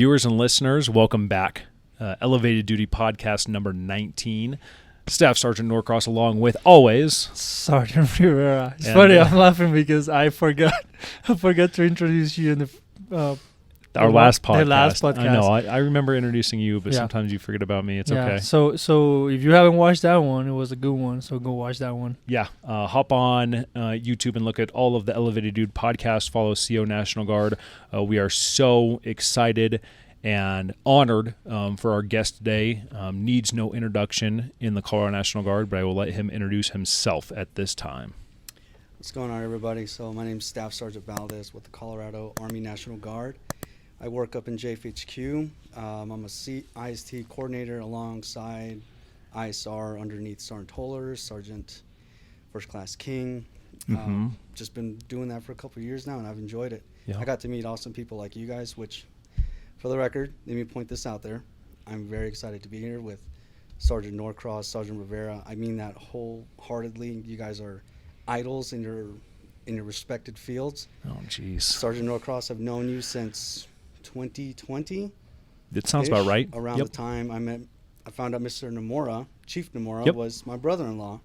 Viewers and listeners, welcome back. Elevated Duty Podcast number 19. Staff Sgt. Norcross along with always Sergeant Rivera. It's funny, I'm laughing because I forgot to introduce you in the last podcast. The last podcast. I know. I remember introducing you, but sometimes you forget about me. It's okay. So if you haven't watched that one, it was a good one. So go watch that one. Yeah. Hop on YouTube and look at all of the Elevated Dude podcasts. Follow CO National Guard. We are so excited and honored for our guest today. Needs no introduction in the Colorado National Guard, but I will let him introduce himself at this time. What's going on, everybody? So my name is Staff Sgt. Valdez with the Colorado Army National Guard. I work up in JFHQ. I'm a IST Coordinator alongside ISR underneath Sergeant Toller, Sergeant First Class King. Just been doing that for a couple of years now, and I've enjoyed it. Yeah. I got to meet awesome people like you guys, which, for the record, let me point this out there. I'm very excited to be here with Sergeant Norcross, Sergeant Rivera. I mean that wholeheartedly. You guys are idols in your respected fields. Oh, jeez. Sergeant Norcross, I've known you since 2020. It sounds about right. Around the time I found out Mr. Nomura, Chief Nomura, was my brother-in-law,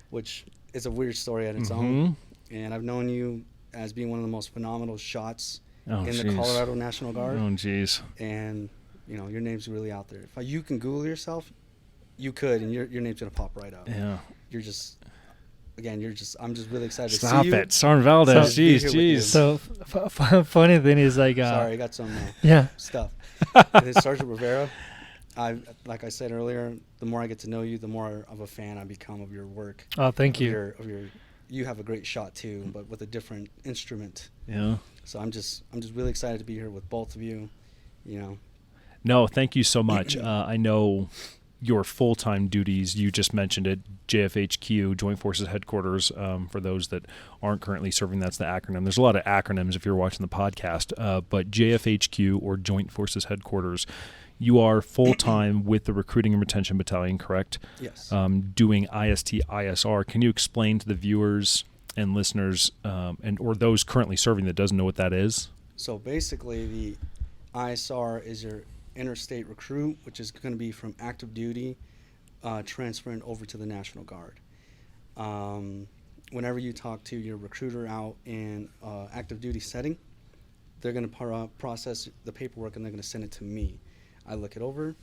which is a weird story at its own. And I've known you as being one of the most phenomenal shots in the Colorado National Guard. Oh, jeez. And, you know, your name's really out there. If you can Google yourself, you could, and your name's going to pop right up. Yeah. You're just, again, I'm just really excited Stop to see you. Stop it. Sergeant Valdez. Jeez. So, funny thing is, like... Sorry, I got some stuff. Sergeant Rivera, like I said earlier, the more I get to know you, the more of a fan I become of your work. Oh, thank you. You have a great shot too, but with a different instrument. Yeah. So I'm just really excited to be here with both of you. You know. No, thank you so much. I know your full-time duties. You just mentioned it, JFHQ, Joint Forces Headquarters. For those that aren't currently serving, that's the acronym. There's a lot of acronyms if you're watching the podcast, but JFHQ or Joint Forces Headquarters. You are full-time with the Recruiting and Retention Battalion, correct? Yes. Doing IST, ISR. Can you explain to the viewers and listeners or those currently serving that doesn't know what that is? So basically the ISR is your interstate recruit, which is going to be from active duty transferring over to the National Guard. Whenever you talk to your recruiter out in active duty setting, they're going to process the paperwork and they're going to send it to me. I look it over,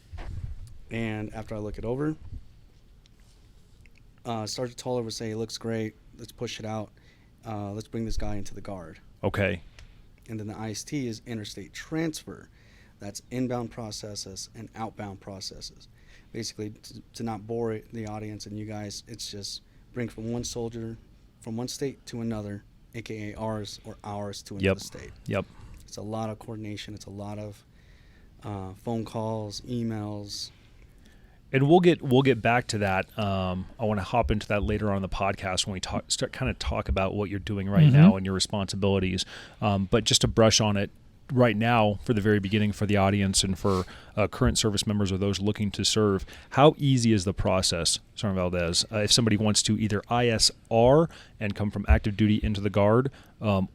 and after I look it over, Sergeant Toller would say, it looks great, let's push it out, let's bring this guy into the Guard. Okay. And then the IST is interstate transfer. That's inbound processes and outbound processes. Basically, to not bore the audience and you guys, it's just bring from one soldier from one state to another, aka ours to another state. Yep. It's a lot of coordination. It's a lot of phone calls, emails. And we'll get back to that. I want to hop into that later on in the podcast when we talk about what you're doing right now and your responsibilities. But just to brush on it right now for the very beginning for the audience and for current service members or those looking to serve, how easy is the process, Sergeant Valdez, if somebody wants to either ISR and come from active duty into the Guard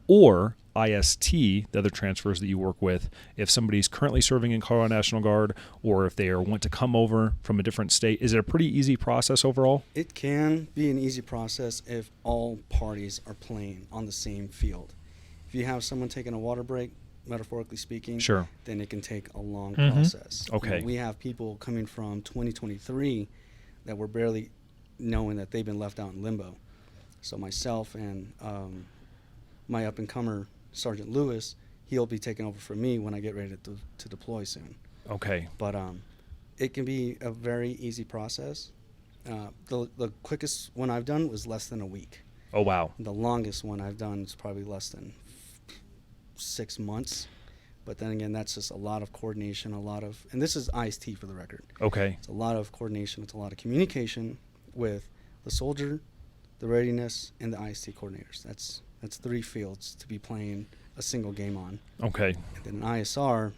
or IST, the other transfers that you work with, if somebody's currently serving in Colorado National Guard or if they want to come over from a different state? Is it a pretty easy process overall? It can be an easy process if all parties are playing on the same field. If you have someone taking a water break, metaphorically speaking, sure, then it can take a long process. Okay. You know, we have people coming from 2023 that we're barely knowing that they've been left out in limbo. So myself and my up-and-comer, Sergeant Lewis, he'll be taking over for me when I get ready to deploy soon. Okay. But it can be a very easy process. The quickest one I've done was less than a week. Oh, wow. The longest one I've done is probably less than 6 months. But then again, that's just a lot of coordination, and this is IST for the record. Okay. It's a lot of coordination. It's a lot of communication with the soldier, the readiness, and the IST coordinators. That's 3 fields to be playing a single game on. Okay. And then an ISR,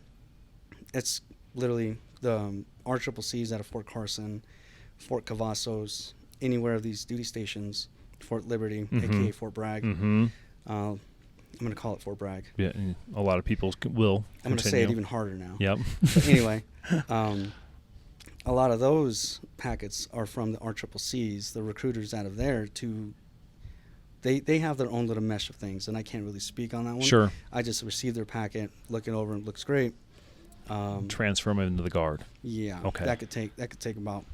it's literally the RCCCs out of Fort Carson, Fort Cavazos, anywhere of these duty stations, Fort Liberty, aka Fort Bragg. I'm going to call it Fort Bragg. Yeah, and a lot of people will. I'm going to say it even harder now. Yep. But anyway, a lot of those packets are from the RCCCs, the recruiters out of there. They have their own little mesh of things, and I can't really speak on that one. Sure. I just received their packet, looking over, and it looks great. Transfer them into the Guard. Yeah. Okay. That could take about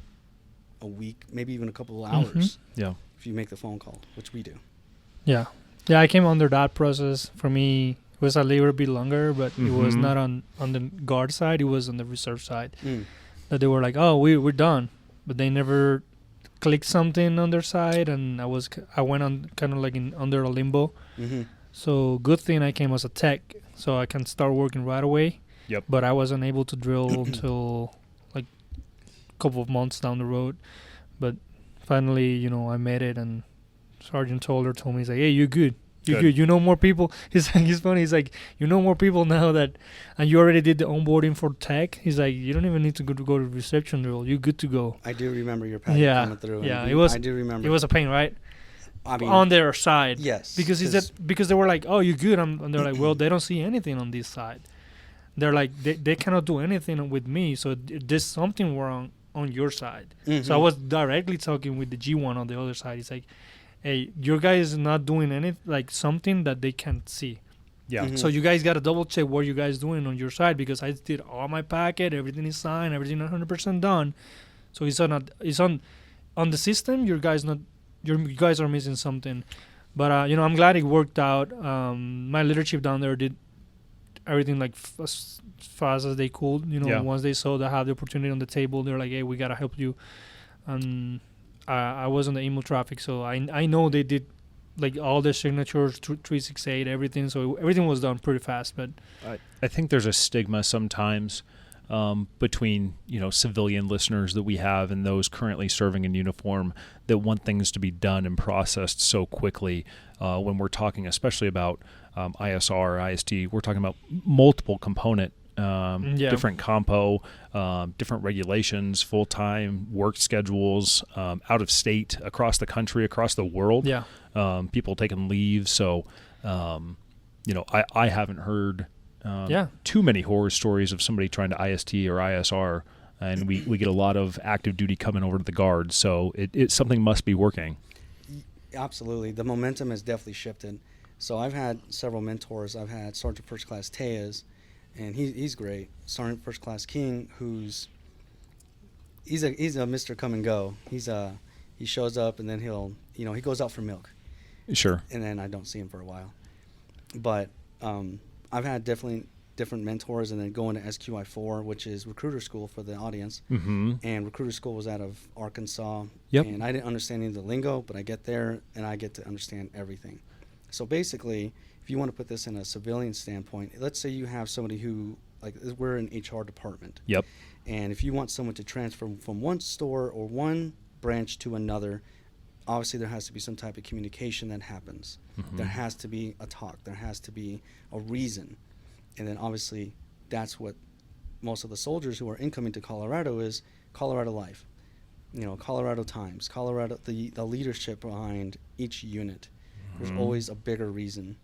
a week, maybe even a couple of hours. Yeah. If you make the phone call, which we do. Yeah. Yeah, I came under that process. For me, it was a little bit longer, but it was not on the Guard side. It was on the reserve side. That they were like, oh, we're done. But they never clicked something on their side, and I went on kind of like under a limbo. So good thing I came as a tech, so I can start working right away. Yep. But I wasn't able to drill until like a couple of months down the road. But finally, I made it, and Sergeant told me, he's like, hey, you're good. You're good. You know more people. He's funny. He's like, you know more people now and you already did the onboarding for tech. He's like, you don't even need to go to reception drill. You're good to go. I do remember your packet coming through. Yeah, I do remember. It was a pain, right? I mean, on their side. Yes. Because they were like, oh, you're good. And they're like, well, they don't see anything on this side. They're like, they cannot do anything with me. So there's something wrong on your side. So I was directly talking with the G1 on the other side. He's like, hey, your guys is not doing anything, like something that they can't see. Yeah. So you guys got to double check what you guys doing on your side, because I did all my packet, everything is signed, everything 100% done. So it's on the system. You guys are missing something. But I'm glad it worked out. My leadership down there did everything like as fast as they could. Once they saw they had the opportunity on the table, they're like, hey, we gotta help you. And I was on the email traffic, so I know they did like all the signatures, 368, everything. So everything was done pretty fast. But I think there's a stigma sometimes between civilian listeners that we have and those currently serving in uniform that want things to be done and processed so quickly. When we're talking, especially about ISR, IST, we're talking about multiple component. Different compo, different regulations, full-time work schedules, out of state, across the country, across the world. Yeah. People taking leave. So, I haven't heard too many horror stories of somebody trying to IST or ISR, and we get a lot of active duty coming over to the Guard. So something must be working. Absolutely. The momentum has definitely shifted. So I've had several mentors. I've had Sergeant First Class Tejas, and he's great. Sergeant First Class King, he's a Mr. Come and Go. He shows up, and then he goes out for milk. Sure. And then I don't see him for a while. But I've had definitely different mentors, and then going to SQI4, which is recruiter school for the audience. And recruiter school was out of Arkansas. Yep. And I didn't understand any of the lingo, but I get there and I get to understand everything. So basically, if you want to put this in a civilian standpoint, let's say you have somebody who, like, we're an HR department. Yep. And if you want someone to transfer from one store or one branch to another, obviously there has to be some type of communication that happens. There has to be a talk. There has to be a reason. And then obviously that's what most of the soldiers who are incoming to Colorado is Colorado life. Colorado times, Colorado, the leadership behind each unit. There's always a bigger reason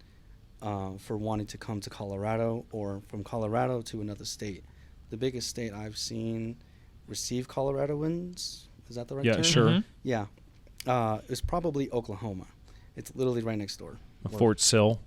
for wanting to come to Colorado or from Colorado to another state. The biggest state I've seen receive Coloradoans, is that the right term? Yeah, sure. Yeah. It's probably Oklahoma. It's literally right next door. Fort Sill.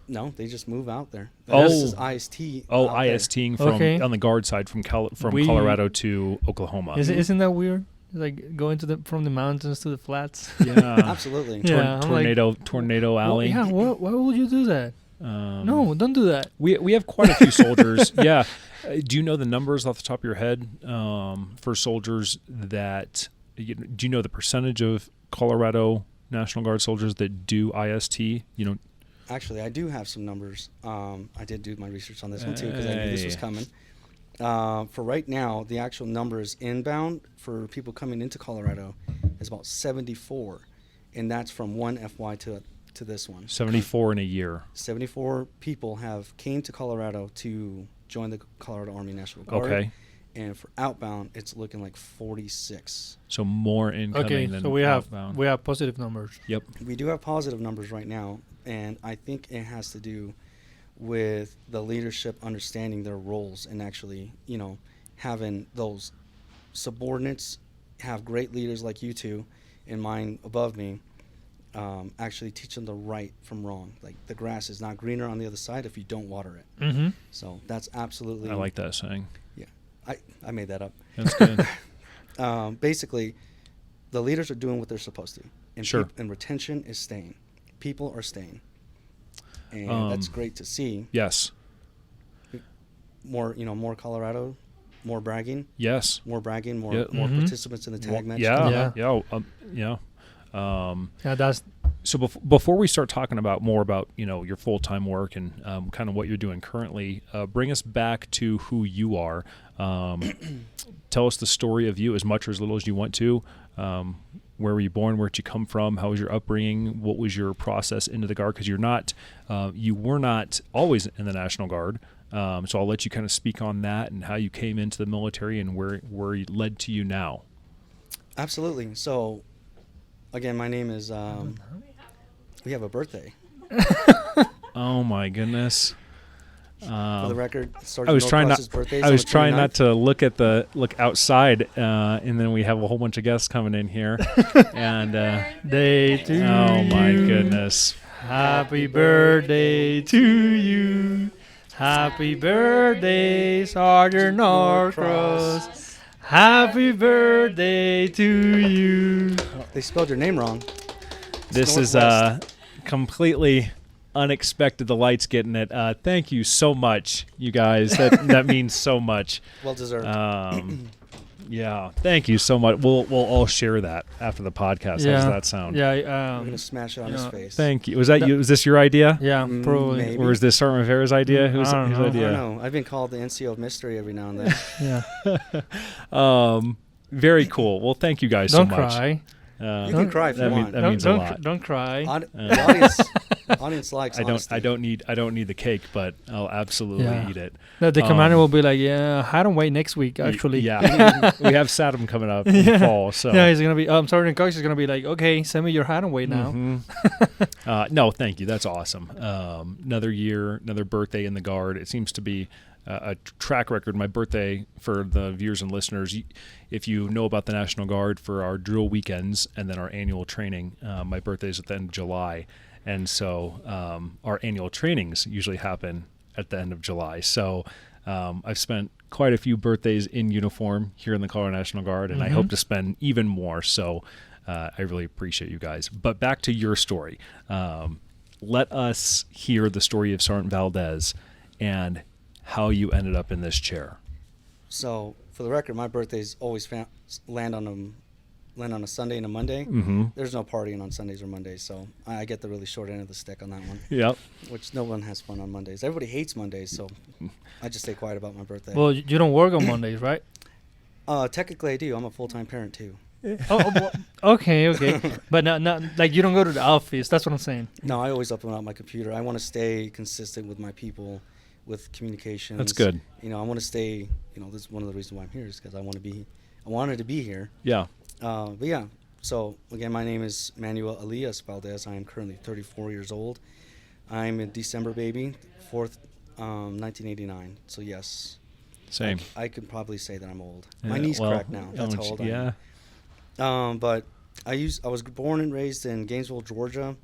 No, they just move out there. Oh. This is IST. Oh, out there. ISTing from on the Guard side from Colorado to Oklahoma. Isn't that weird? Like going from the mountains to the flats. Yeah, absolutely. Tornado Alley. Well, why would you do that? No, don't do that. We have quite a few soldiers. Yeah. Do you know the numbers off the top of your head for soldiers that? Do you know the percentage of Colorado National Guard soldiers that do IST? Actually, I do have some numbers. I did do my research on this one too because I knew this was coming. For right now, the actual numbers inbound for people coming into Colorado is about 74, and that's from one FY to this one. 74 in a year. 74 people came to Colorado to join the Colorado Army National Guard. Okay. And for outbound, it's looking like 46. So more incoming than outbound. We have positive numbers. Yep. We do have positive numbers right now. And I think it has to do with the leadership understanding their roles and actually, having those subordinates have great leaders like you two and mine above me, actually teach them the right from wrong. Like, the grass is not greener on the other side if you don't water it. Mm-hmm. So that's absolutely. I like that saying. Yeah, I made that up. That's good. Basically, the leaders are doing what they're supposed to, and Sure. and retention is staying. People are staying, and that's great to see. Yes. More Colorado, more bragging. Yes. More bragging, more Yeah. more Mhm. participants in the tag match. Yeah. Yeah. Yeah. Yeah, that's So before we start talking about more about your full-time work and kind of what you're doing currently, bring us back to who you are. Tell us the story of you, as much or as little as you want to. Where were you born? Where did you come from? How was your upbringing? What was your process into the Guard? Because you were not always in the National Guard. So I'll let you kind of speak on that and how you came into the military and where it led to you now. Absolutely. So, again, my name is. We have a birthday. Oh my goodness! For the record, Sergeant I was trying Norcross's birthday is I on was the trying 29th. not to look outside, and then we have a whole bunch of guests coming in here, and day to oh my you. goodness! Happy birthday to you. Happy birthday, Sergeant Norcross. Happy birthday to you. They spelled your name wrong. This is Northwest. completely unexpected. The lights getting it. Thank you so much, you guys. That means so much. Well deserved. Yeah, thank you so much. We'll all share that after the podcast. How does that sound? Yeah, I'm gonna smash it on his face. Thank you. Was that you? Was this your idea? yeah, probably. Maybe. Or is this Sergeant Rivera's idea? Whose I don't know. I idea? don't know. I've been called the NCO of mystery every now and then. Yeah. Very cool. Well, thank you guys Don't so much. cry. You can cry if you want. That means a lot. Don't cry. The audience likes honesty. I don't need the cake, but I'll absolutely Yeah. eat it. The commander will be like, yeah, I don't wait next week, actually. Yeah, we have Saddam coming up in the fall, so Yeah, he's going to be, Sergeant Cox is going to be like, okay, send me your hand weight now. Mhm. No, thank you. That's awesome. Another year, another birthday in the Guard. It seems to be a track record. My birthday, for the viewers and listeners, if you know about the National Guard, for our drill weekends and then our annual training, my birthday is at the end of July. And so our annual trainings usually happen at the end of July. So I've spent quite a few birthdays in uniform here in the Colorado National Guard, and I hope to spend even more. So I really appreciate you guys. But back to your story. Let us hear the story of Sergeant Valdez and how you ended up in this chair. So, for the record, my birthdays always land on a Sunday and a Monday. Mm-hmm. There's no partying on Sundays or Mondays, so I get the really short end of the stick on that one. Yep. Which no one has fun on Mondays. Everybody hates Mondays, so I just stay quiet about my birthday. Well, you don't work on Mondays, right? Technically, I do. I'm a full-time parent too. Okay. But not like you don't go to the office. That's what I'm saying. No, I always open up my computer. I want to stay consistent with my people, with communications. That's good. I want to stay. This is one of the reasons why I'm here is because I wanted to be here. Yeah. But yeah. So again, my name is Manuel Elias Valdez. I am currently 34 years old. I'm a December baby, 4th, 1989. So yes. Same. I could probably say that I'm old. Yeah, My knee's well, cracked now. That's how old I am. But I was born and raised in Gainesville, Georgia.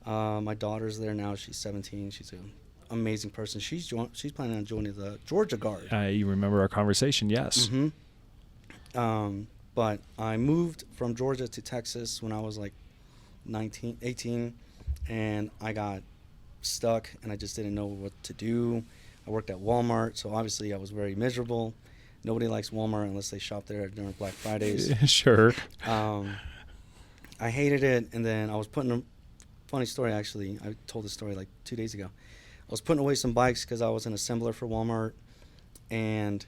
My daughter's there now. She's 17. She's an amazing person. She's planning on joining the Georgia Guard. You remember our conversation? Yes. Mm-hmm. But I moved from Georgia to Texas when I was like 18, and I got stuck, and I just didn't know what to do. I worked at Walmart, so obviously I was very miserable. Nobody likes Walmart unless they shop there during Black Fridays. Sure. I hated it, and then I was funny story actually, I told this story like 2 days ago. I was putting away some bikes because I was an assembler for Walmart, and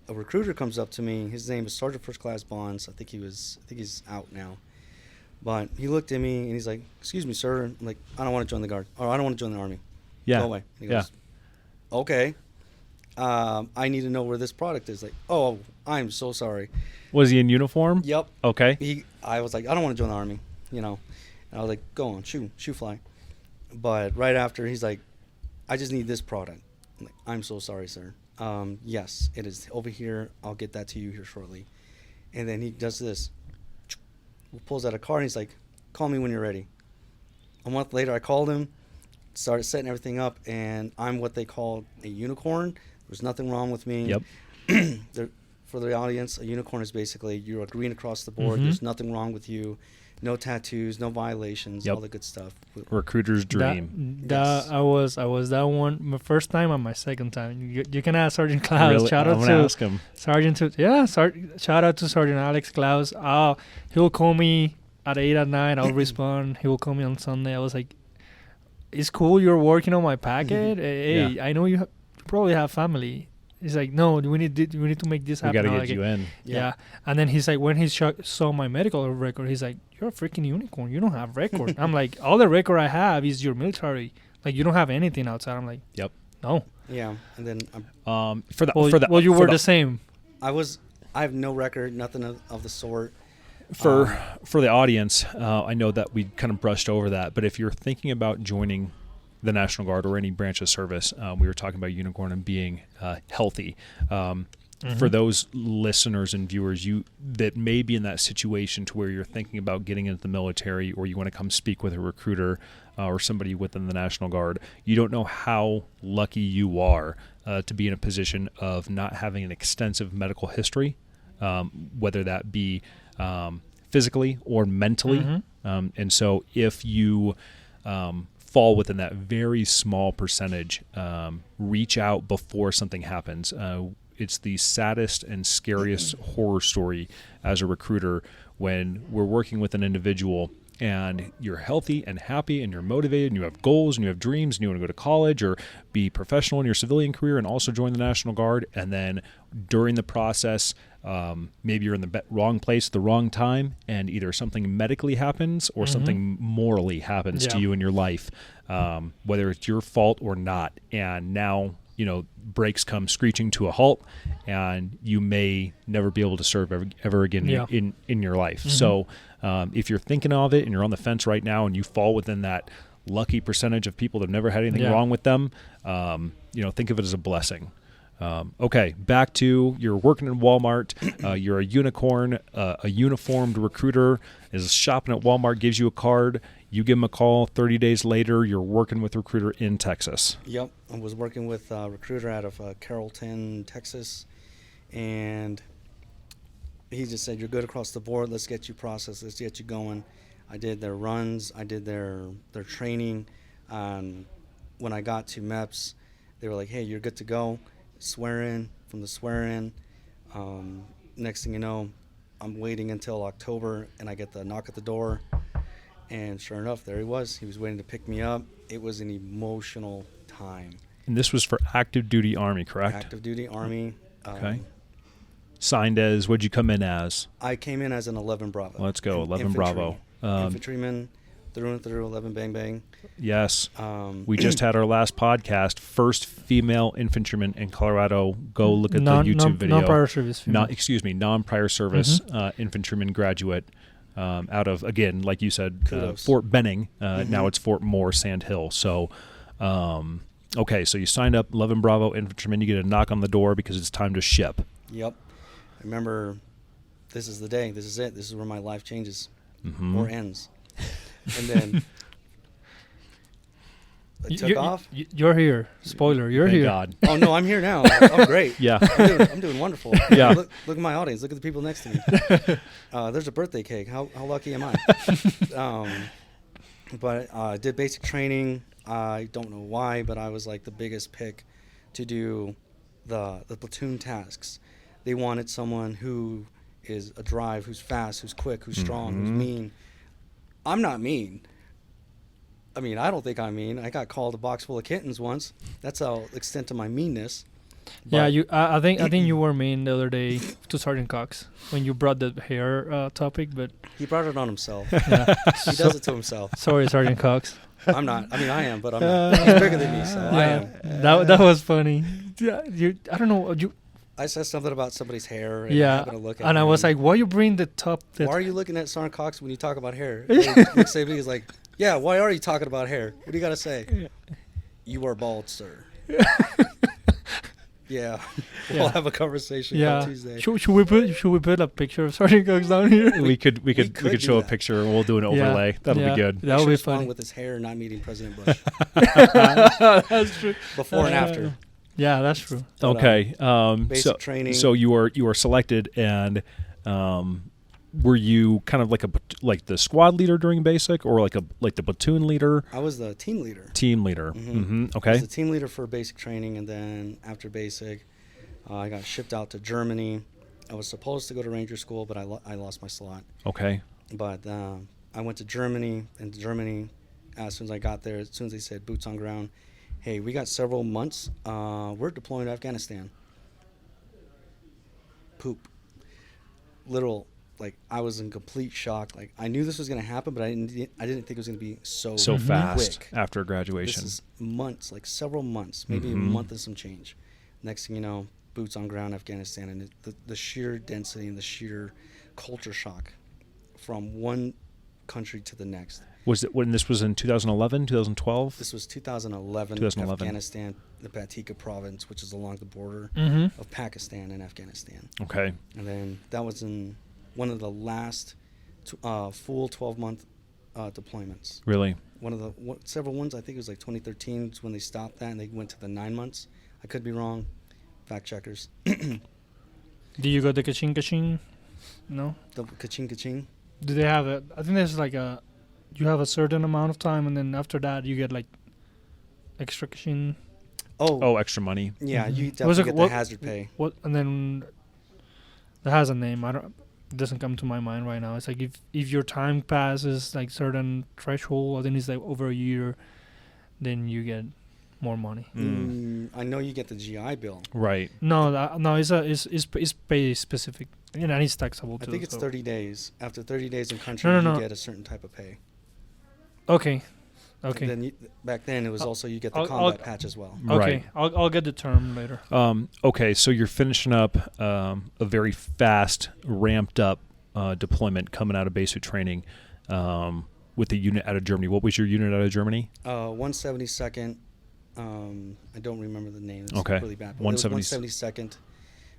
a recruiter comes up to me. His name is Sergeant First Class Bonds. I think he's out now. But he looked at me and he's like, "Excuse me, sir." I'm like, "I don't want to join the Guard, or I don't want to join the Army." Yeah. Go away. And he goes, "Okay. I need to know where this product is." Like, "Oh, I'm so sorry." Was he in uniform? Yep. Okay. I was like, "I don't want to join the Army," And I was like, "Go on, shoot fly." But right after, he's like, I just need this product. I'm like, I'm so sorry, sir. Yes, it is over here. I'll get that to you here shortly. And then he does this. Pulls out a card and he's like, call me when you're ready. A month later, I called him, started setting everything up, and I'm what they call a unicorn. There's nothing wrong with me. Yep. For the audience, a unicorn is basically you're agreeing across the board. There's nothing wrong with you. No tattoos, no violations, all the good stuff. Recruiter's dream. Yes. I was that one my first time and my second time. You can ask Sergeant Klaus. Really? Shout I'm out gonna to ask him. shout out to Sergeant Alex Klaus. He'll call me at 8 at night. I'll respond. He will call me on Sunday. I was like, it's cool you're working on my packet. Hey, I know you probably have family. He's like, no, we need to make this happen. We gotta get you in. Yeah. And then he's like, when he saw my medical record, he's like, you're a freaking unicorn. You don't have record. I'm like, all the record I have is your military. Like, you don't have anything outside. I'm like, yep. No. Yeah. And then you were the same. I have no record, nothing of the sort. For the audience, I know that we kind of brushed over that, but if you're thinking about joining the National Guard or any branch of service, we were talking about unicorn and being healthy. For those listeners and viewers that may be in that situation to where you're thinking about getting into the military, or you want to come speak with a recruiter or somebody within the National Guard, you don't know how lucky you are to be in a position of not having an extensive medical history, whether that be physically or mentally. And so if you fall within that very small percentage, reach out before something happens. It's the saddest and scariest horror story as a recruiter when we're working with an individual and you're healthy and happy and you're motivated and you have goals and you have dreams and you want to go to college or be professional in your civilian career and also join the National Guard. And then during the process, maybe you're in the wrong place at the wrong time, and either something medically happens or something morally happens to you in your life, whether it's your fault or not. And now, brakes come screeching to a halt, and you may never be able to serve ever again in your life. So if you're thinking of it and you're on the fence right now and you fall within that lucky percentage of people that have never had anything wrong with them, think of it as a blessing. Okay, back to you're working in Walmart. You're a unicorn. A uniformed recruiter is shopping at Walmart, gives you a card. You give him a call. 30 days later, you're working with a recruiter in Texas. Yep, I was working with a recruiter out of Carrollton, Texas, and he just said, "You're good across the board. Let's get you processed. Let's get you going." I did their runs. I did their training. When I got to MEPS, they were like, "Hey, you're good to go." Swear in. From the swear in, next thing you know, I'm waiting until October, and I get the knock at the door, and sure enough, there he was. He was waiting to pick me up. It was an emotional time. And this was for active duty Army, correct? Active duty Army. Okay. Signed as, what'd you come in as? I came in as an 11 Bravo. Let's go, 11 Bravo. Infantryman, through and through, 11 bang bang. Yes. We just had our last podcast, first female infantryman in Colorado. Go look at the YouTube video. Non-prior service. Non-prior service infantryman graduate out of, again, like you said, Fort Benning. Now it's Fort Moore, Sand Hill. So, okay, so you signed up, 11 Bravo infantryman. You get a knock on the door because it's time to ship. Yep. I remember this is the day. This is it. This is where my life changes or ends. And then I took off. You're here. Spoiler, you're Thank here. God. Oh, no, I'm here now. I'm great. Yeah. I'm doing wonderful. Yeah. Look at my audience. Look at the people next to me. There's a birthday cake. How lucky am I? But I did basic training. I don't know why, but I was like the biggest pick to do the platoon tasks. They wanted someone who is a drive, who's fast, who's quick, who's strong, who's mean. I'm not mean. I mean, I don't think I'm mean. I got called a box full of kittens once. That's the extent of my meanness. Yeah, I think you were mean the other day to Sergeant Cox when you brought the hair topic, but he brought it on himself. Yeah. He does it to himself. Sorry, Sergeant Cox. I'm not. I mean, I am, but I'm not. He's bigger than me, so I am. That was funny. Yeah, I don't know. I said something about somebody's hair. And yeah, look at and I was like, "Why you bring the top?" Why are you looking at Sergeant Cox when you talk about hair? He's like, Yeah, why are you talking about hair? What do you got to say? You are bald, sir. Yeah. We'll Yeah. have a conversation on Tuesday. Should we put a picture of Sergeant Cox down here? We could could show a do that. picture and we'll do an overlay. That'll be good. That would be Pictures wrong funny. with his hair not meeting President Bush. That's true. Before and after. Yeah, that's true. But, Okay. basic training. So you were selected, and were you kind of like the squad leader during basic, or like the platoon leader? I was the team leader. Team leader. I Okay. was the team leader for basic training, and then after basic, I got shipped out to Germany. I was supposed to go to Ranger School, but I lost my slot. Okay. But I went to Germany, and Germany, as soon as I got there, as soon as they said boots on ground, hey, we got several months. We're deploying to Afghanistan. Poop. Literal. Like, I was in complete shock. Like, I knew this was going to happen, but I didn't think it was going to be so fast quick. after graduation. This is months, like several months, maybe a month and some change. Next thing you know, boots on ground, Afghanistan, and the sheer density and the sheer culture shock from one country to the next. Was it when this was in 2011, 2012? This was 2011. 2011. Afghanistan, the Batika province, which is along the border Mm-hmm. of Pakistan and Afghanistan. Okay. And then that was in one of the last full 12-month deployments. Really? One of the several ones, I think it was like 2013 is when they stopped that and they went to the 9 months. I could be wrong. Fact checkers. Did you go to Kaching? No. The kaching. Do they have it? I think there's like you have a certain amount of time, and then after that you get like extra Kaching. Oh, extra money. Yeah, you Was definitely it- get what- the hazard pay. What? And then that has a name. It doesn't come to my mind right now. It's like if your time passes like certain threshold, I think it's like over a year, then you get more money. I know you get the GI Bill. Right. No, it's pay specific, and it's taxable too. I think it's so. 30 days. After 30 days in country, No. you get a certain type of pay. Okay. And then back then, it was also you get the I'll- combat patch as well. Okay. Right. I'll get the term later. Okay, so you're finishing up a very fast, ramped up deployment coming out of basic training with the unit out of Germany. What was your unit out of Germany? 172nd. I don't remember the name. It's Okay. really bad. But 172nd. 172nd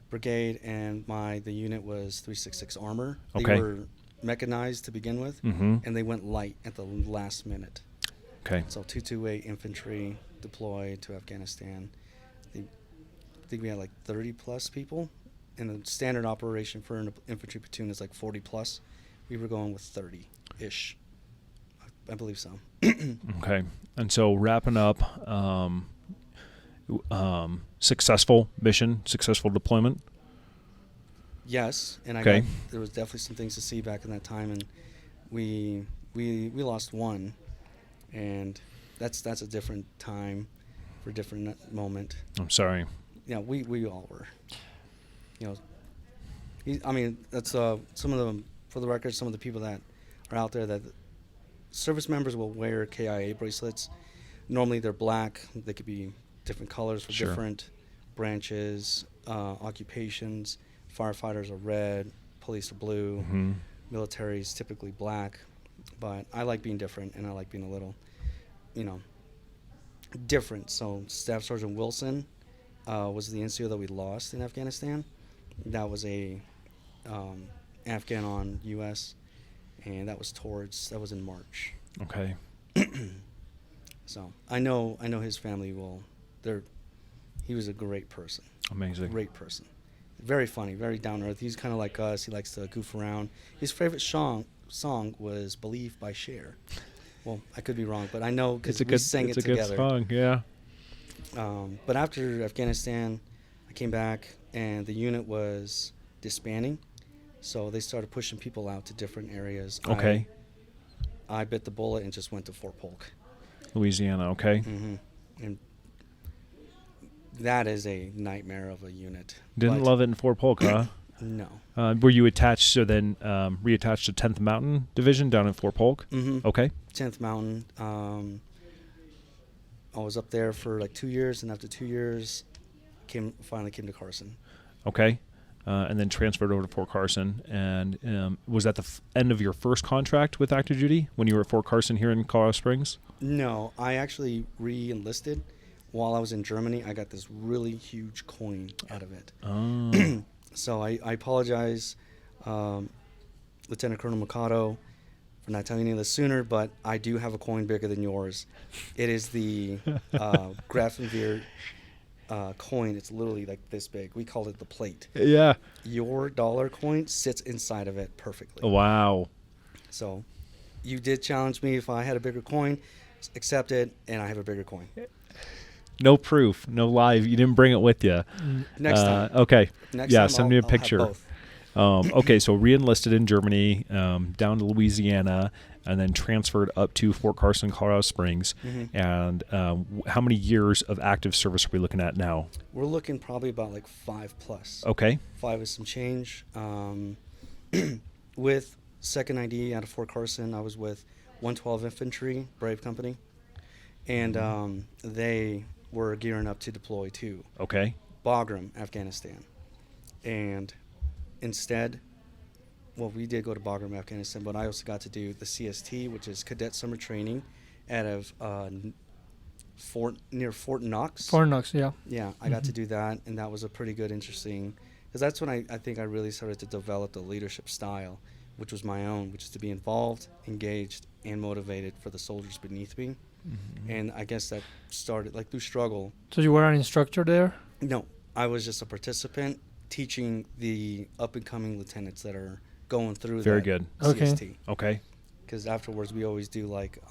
Brigade, and the unit was 366 Armor. They Okay. were mechanized to begin with, Mm-hmm. and they went light at the last minute. Okay. So 228 infantry deployed to Afghanistan. I think we had like 30 plus people, and the standard operation for an infantry platoon is like 40 plus. We were going with 30-ish. I believe so. Okay. And so wrapping up, successful mission, successful deployment. Yes, and Okay. there was definitely some things to see back in that time, and we lost one, and that's a different time for a different moment. I'm sorry. Yeah, we all were. You know, I mean, that's some of the, for the record, some of the people that are out there that service members will wear KIA bracelets. Normally they're black. They could be different colors for Sure. different branches, occupations. Firefighters are red, police are blue, Mm-hmm. military is typically black. But I like being different, and I like being a little, different. So Staff Sgt. Wilson was the NCO that we lost in Afghanistan. That was a Afghan on U.S., and that was in March. Okay. So I know his family will. He was a great person. Amazing. Great person. Very funny, very down to earth. He's kind of like us. He likes to goof around. His favorite song was "Believe" by Cher. Well, I could be wrong, but I know because we sang it together. It's a good song, yeah. But after Afghanistan, I came back, and the unit was disbanding. So they started pushing people out to different areas. Okay. I bit the bullet and just went to Fort Polk. Louisiana, okay. Mm-hmm. And that is a nightmare of a unit. Didn't love it in Fort Polk, huh? No. Were you attached, so then reattached to 10th Mountain Division down in Fort Polk? Mm-hmm. Okay. 10th Mountain. I was up there for like 2 years, and after 2 years, finally came to Carson. Okay. and then transferred over to Fort Carson. And was that the end of your first contract with active duty when you were at Fort Carson here in Colorado Springs? No, I actually re-enlisted while I was in Germany. I got this really huge coin out of it. Oh. So I apologize, Lieutenant Colonel Mikado, for not telling you this sooner, but I do have a coin bigger than yours. It is the Grafenwehr coin. It's literally like this big. We call it the plate. Yeah. Your dollar coin sits inside of it perfectly. Wow. So you did challenge me if I had a bigger coin. Accept it, and I have a bigger coin. No proof, no live. You didn't bring it with you. Next time. Okay. Next yeah, time send me a I'll have picture. both. Okay, so re-enlisted in Germany, down to Louisiana, and then transferred up to Fort Carson, Colorado Springs. Mm-hmm. And how many years of active service are we looking at now? We're looking probably about like 5+. Okay. 5 is some change. With 2nd ID out of Fort Carson, I was with 112 Infantry, Brave Company, and they were gearing up to deploy to Okay. Bagram, Afghanistan. And instead, well, we did go to Bagram, Afghanistan, but I also got to do the CST, which is Cadet Summer Training, out of near Fort Knox. Fort Knox, yeah. Yeah, I got to do that, and that was a pretty good, interesting, because that's when I think I really started to develop the leadership style, which was my own, which is to be involved, engaged, and motivated for the soldiers beneath me. Mm-hmm. And I guess that started like through struggle. So you were an instructor there? No, I was just a participant teaching the up-and-coming lieutenants that are going through Very that good. CST. Okay. Because afterwards we always do like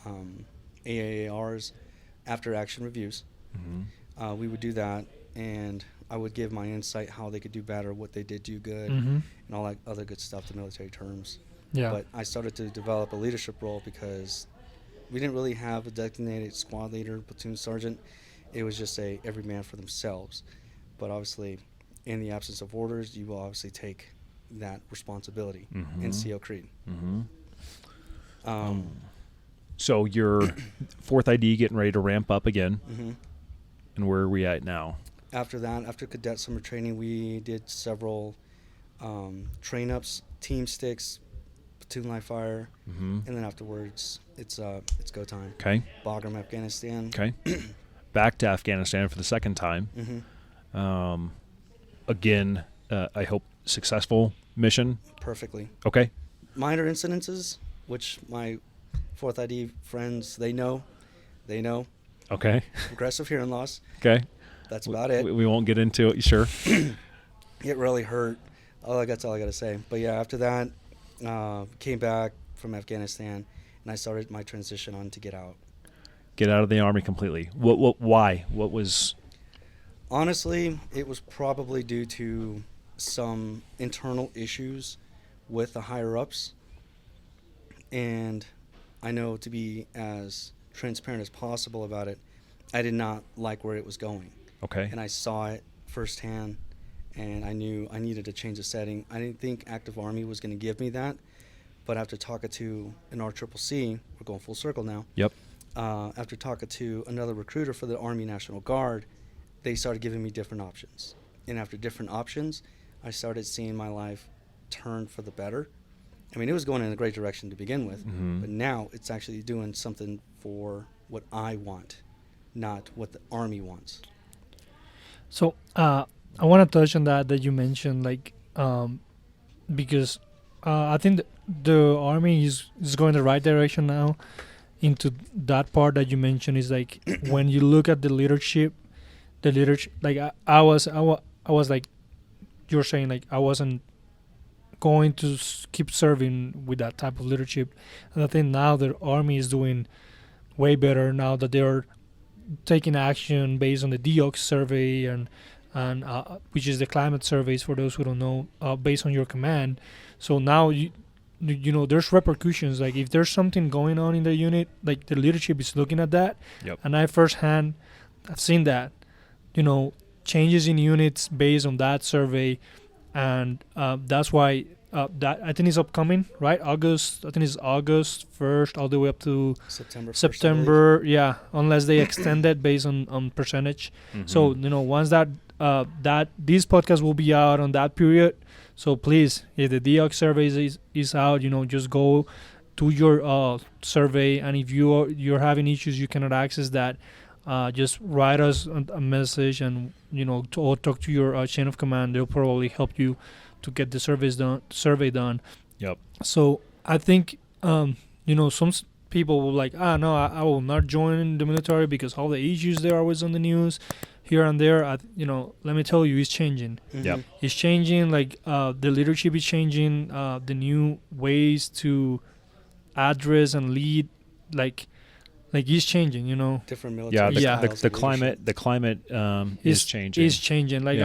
AARs, after action reviews. Mm-hmm. We would do that, and I would give my insight how they could do better, what they did do good, Mm-hmm. and all that other good stuff, the military terms. Yeah. But I started to develop a leadership role because we didn't really have a designated squad leader, platoon sergeant. It was just every man for themselves. But obviously, in the absence of orders, you will obviously take that responsibility in CO Creed. Mm-hmm. So your 4th ID getting ready to ramp up again, Mm-hmm. and where are we at now? After that, after cadet summer training, we did several train-ups, team sticks, platoon live fire, Mm-hmm. and then afterwards, it's go time. Okay. Bagram, Afghanistan. Okay. Back to Afghanistan for the second time. Mm-hmm. Again, I hope successful mission. Perfectly. Okay. Minor incidences, which my 4th ID friends, they know. Okay. Aggressive hearing loss. Okay. That's about it. We won't get into it. Sure. It really hurt. That's all I got to say. But yeah, after that, came back from Afghanistan, and I started my transition on to get out. Get out of the Army completely. Why? What was? Honestly, it was probably due to some internal issues with the higher-ups. And I know, to be as transparent as possible about it, I did not like where it was going. Okay. And I saw it firsthand, and I knew I needed to change the setting. I didn't think Active Army was going to give me that, but after talking to an RCCC, we're going full circle now. Yep. After talking to another recruiter for the Army National Guard, they started giving me different options. And after different options, I started seeing my life turn for the better. I mean, it was going in a great direction to begin with, Mm-hmm. but now it's actually doing something for what I want, not what the Army wants. So I want to touch on that you mentioned, like, because I think the Army is going the right direction now. Into that part that you mentioned is like when you look at the leadership, like I was like you're saying, like I wasn't going to keep serving with that type of leadership, and I think now the Army is doing way better now that they're taking action based on the DOX survey and which is the climate surveys for those who don't know, based on your command. So now you know there's repercussions. Like if there's something going on in the unit, like the leadership is looking at that. Yep. And I firsthand I've seen that, changes in units based on that survey, and that's why that I think is upcoming, right? August 1st all the way up to September 1st, September, yeah, unless they extend it based on percentage. Mm-hmm. So once that these podcasts will be out on that period, So please, if the DOC survey is out, just go do your survey, and if you're having issues you cannot access that, just write us a message, and or talk to your chain of command. They'll probably help you to get the survey done. Yep. So I think some people will like, no, I will not join the military because all the issues there are always on the news here and there. Let me tell you, it's changing. Yep. It's changing. Like the leadership is changing. The new ways to address and lead, like it's changing. Different military styles the of climate is changing. Is changing. Like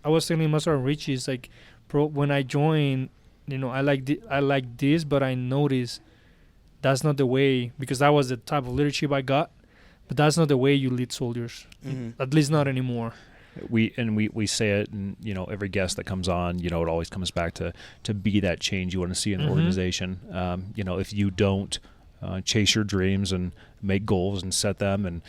I was telling Master Richie, it's like, bro, when I joined, I like this, but I noticed that's not the way, because that was the type of leadership I got, but that's not the way you lead soldiers. At least not anymore. We say it, and every guest that comes on, it always comes back to be that change you want to see in the organization. If you don't chase your dreams and make goals and set them, and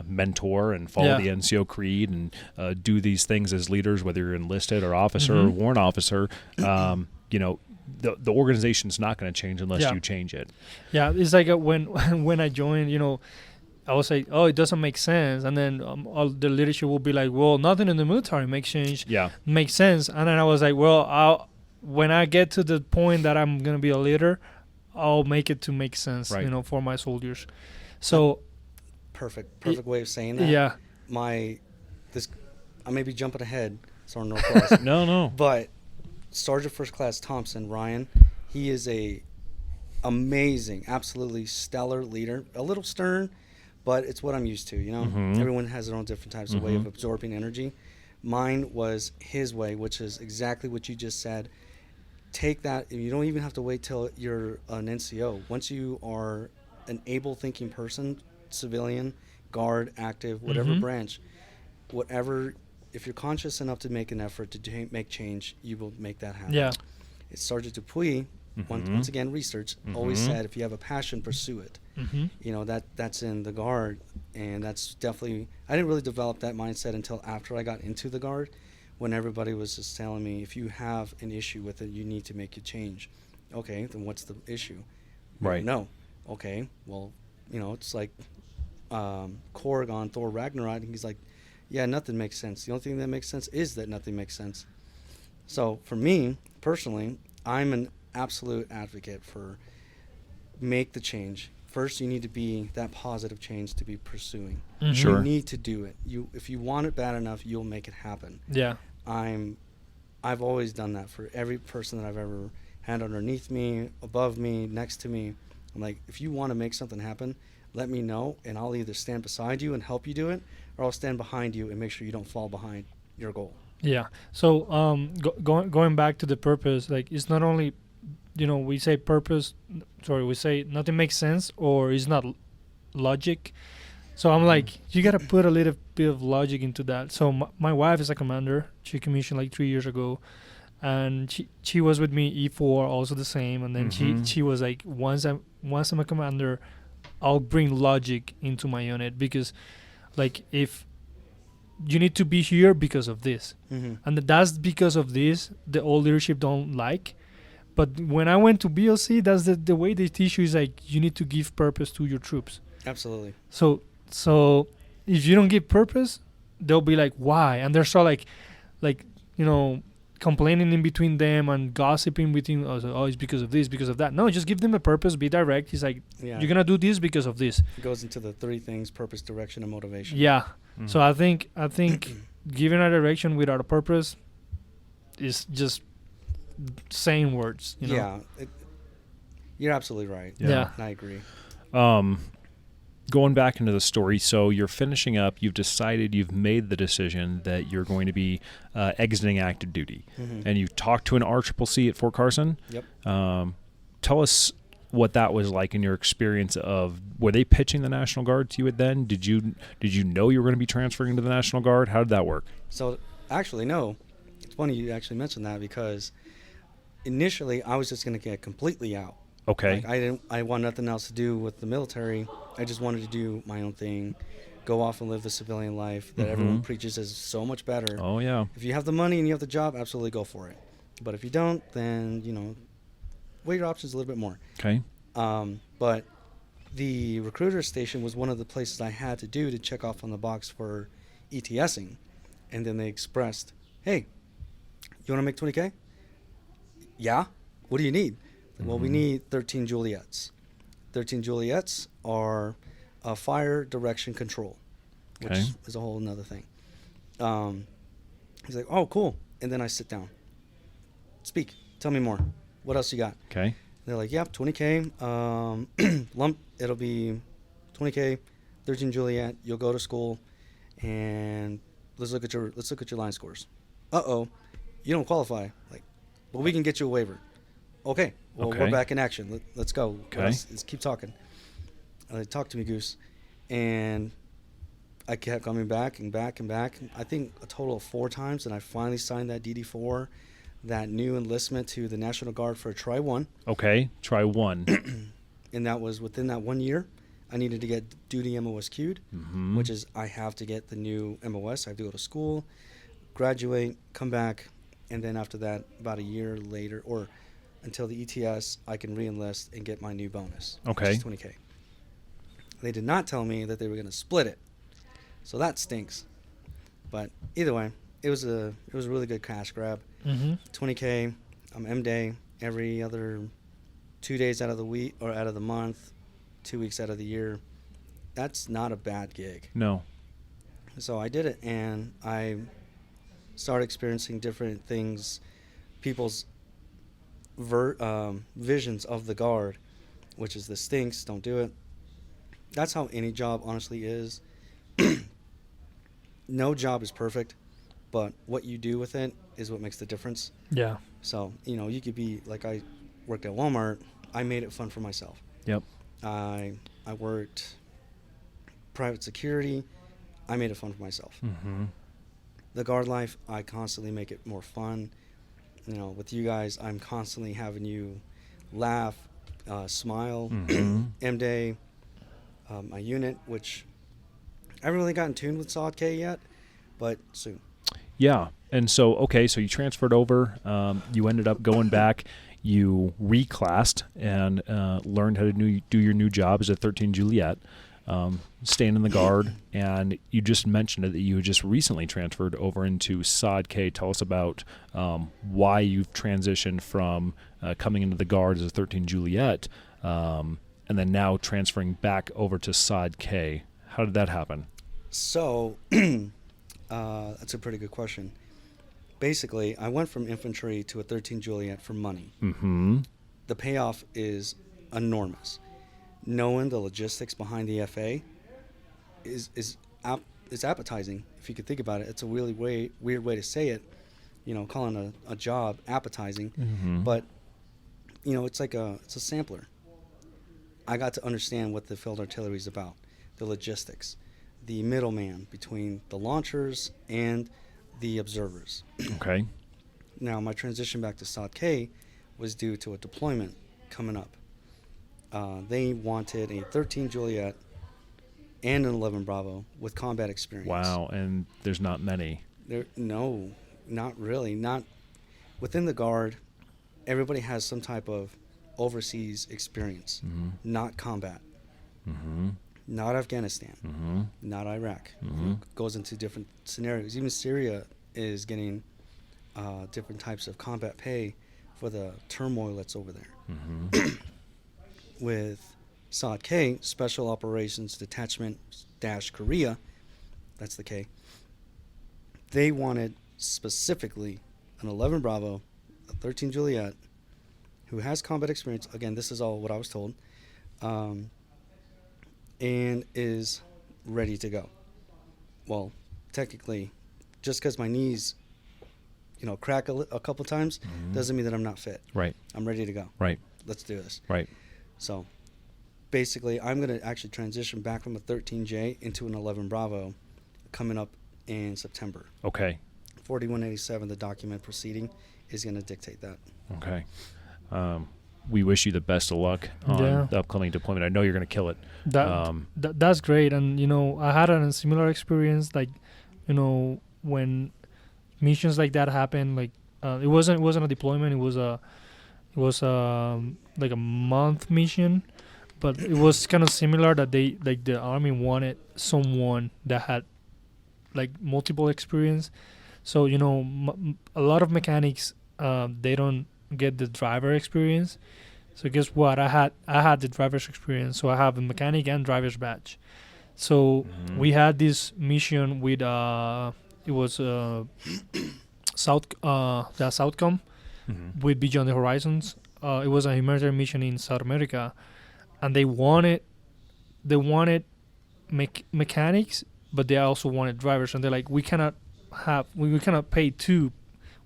mentor and follow the NCO creed, and do these things as leaders, whether you're enlisted or officer or warrant officer, the organization's not going to change unless you change it. Yeah, it's like when I joined, I was like, oh, it doesn't make sense, and then all the leadership will be like, well, nothing in the military makes sense, and then I was like, well, when I get to the point that I'm gonna be a leader, I'll make it to make sense, for my soldiers. So perfect way of saying that. Yeah. I may be jumping ahead, so no cross. No. But Sergeant First Class Thompson, Ryan, he is a amazing, absolutely stellar leader. A little stern, but it's what I'm used to. Everyone has their own different types of way of absorbing energy. Mine was his way, which is exactly what you just said. Take that, and you don't even have to wait till you're an NCO. Once you are an able thinking person, civilian, guard, active, whatever branch, if you're conscious enough to make an effort to make change, you will make that happen. Yeah. It's Sergeant Dupuy, once again, research, always said, if you have a passion, pursue it. That's in the Guard, and that's definitely, I didn't really develop that mindset until after I got into the Guard, when everybody was just telling me, if you have an issue with it, you need to make a change. Okay, then what's the issue? Right. No. Okay, well, it's like Korg on Thor Ragnarok, and he's like, yeah, nothing makes sense. The only thing that makes sense is that nothing makes sense. So for me, personally, I'm an absolute advocate for make the change. First, you need to be that positive change to be pursuing. Sure. You need to do it. If you want it bad enough, you'll make it happen. Yeah. I've always done that for every person that I've ever had underneath me, above me, next to me. I'm like, if you want to make something happen, let me know, and I'll either stand beside you and help you do it, or I'll stand behind you and make sure you don't fall behind your goal. Yeah. So going back to the purpose, like, it's not only, we say we say nothing makes sense, or it's not logic. So I'm like, you got to put a little bit of logic into that. So my wife is a commander. She commissioned like 3 years ago, and she was with me E4, also the same. And then she was like, once I'm a commander, I'll bring logic into my unit, because like, if you need to be here because of this, and that's because of this, the old leadership don't like. But when I went to BLC, that's the way they teach you, is like, you need to give purpose to your troops. Absolutely. So if you don't give purpose, they'll be like, why? And they're so like complaining in between them and gossiping between, it's because of this, because of that. No, just give them a purpose, be direct. He's like, you're going to do this because of this. It goes into the three things: purpose, direction, and motivation. Yeah. So I think giving a direction without a purpose is just saying words. Yeah. You're absolutely right. Yeah. I agree. Going back into the story, so you're finishing up, you've made the decision that you're going to be exiting active duty, and you talked to an RCCC at Fort Carson. Yep. Tell us what that was like in your experience of, were they pitching the National Guard to you then? Did you know you were going to be transferring to the National Guard? How did that work? So actually, no. It's funny you actually mentioned that, because initially I was just going to get completely out. Okay. Like, I want nothing else to do with the military. I just wanted to do my own thing, go off and live the civilian life that everyone preaches is so much better. Oh, yeah. If you have the money and you have the job, absolutely go for it. But if you don't, then, weigh your options a little bit more. Okay. But the recruiter station was one of the places I had to do to check off on the box for ETSing. And then they expressed, hey, you want to make 20K? Yeah. What do you need? Well, we need 13 Juliets. 13 Juliets are fire direction control, which is a whole nother thing. He's like, oh, cool. And then I sit down. Speak. Tell me more. What else you got? Okay. They're like, yeah, 20K. Lump. It'll be 20K, 13 Juliet. You'll go to school, and let's look at your line scores. Uh-oh, you don't qualify. Like, well, we can get you a waiver. Okay. Well, we're back in action. Let's go. Okay. Let's keep talking. Talk to me, Goose. And I kept coming back and back and back. I think a total of 4 times, and I finally signed that DD4, that new enlistment to the National Guard for Try 1. Okay, Try 1. And that was within that 1 year. I needed to get duty MOS queued, which is I have to get the new MOS. I have to go to school, graduate, come back, and then after that, about a year later, or until the ETS, I can re-enlist and get my new bonus. Okay. Which is 20K. They did not tell me that they were going to split it, so that stinks. But either way, it was a really good cash grab. 20K. I'm M-Day every other 2 days out of the week or out of the month, 2 weeks out of the year. That's not a bad gig. No. So I did it, and I started experiencing different things, people's visions of the Guard, which is this stinks, don't do it. That's how any job honestly is. No job is perfect, but what you do with it is what makes the difference. Yeah. So, you could be like, I worked at Walmart. I made it fun for myself. Yep. I worked private security. I made it fun for myself. The Guard life, I constantly make it more fun. With you guys, I'm constantly having you laugh, smile. M-Day, my unit, which I haven't really gotten tuned with SOD-K yet, but soon. Yeah. And so you transferred over. You ended up going back. You reclassed and learned how to do your new job as a 13 Juliet, staying in the Guard. And you just mentioned it that you just recently transferred over into SOD-K. Tell us about why you've transitioned from coming into the Guard as a 13 Juliet and then now transferring back over to SOD-K. How did that happen? So that's a pretty good question. Basically, I went from infantry to a 13 Juliet for money. The payoff is enormous. Knowing the logistics behind the FA is appetizing, if you could think about it. It's a really weird way to say it, calling a job appetizing. But, it's a sampler. I got to understand what the field artillery is about, the logistics, the middleman between the launchers and the observers. Okay. Now, my transition back to SOD-K was due to a deployment coming up. They wanted a 13 Juliet and an 11 Bravo with combat experience. Wow, and there's not many. No, not really. Not within the Guard. Everybody has some type of overseas experience, not combat, not Afghanistan, not Iraq. Goes into different scenarios. Even Syria is getting different types of combat pay for the turmoil that's over there. With SOD-K, Special Operations Detachment - Korea, that's the K, they wanted specifically an 11 Bravo, a 13 Juliet, who has combat experience. Again, this is all what I was told, and is ready to go. Well, technically, just because my knees, crack a couple times, doesn't mean that I'm not fit. Right. I'm ready to go. Right. Let's do this. Right. So, basically, I'm going to actually transition back from a 13J into an 11 Bravo coming up in September. Okay. 4187, the document proceeding, is going to dictate that. Okay. We wish you the best of luck on the upcoming deployment. I know you're going to kill it. That's great. And, I had a similar experience, when missions like that happen, It wasn't a deployment. It was like a month mission, but it was kind of similar that they like the army wanted someone that had like multiple experience. So a lot of mechanics they don't get the driver experience. So guess what? I had the driver's experience. So I have a mechanic and driver's badge. So we had this mission with it was Southcom with Beyond the Horizons. It was an emergency mission in South America, and they wanted mechanics, but they also wanted drivers. And they're like, we cannot pay two.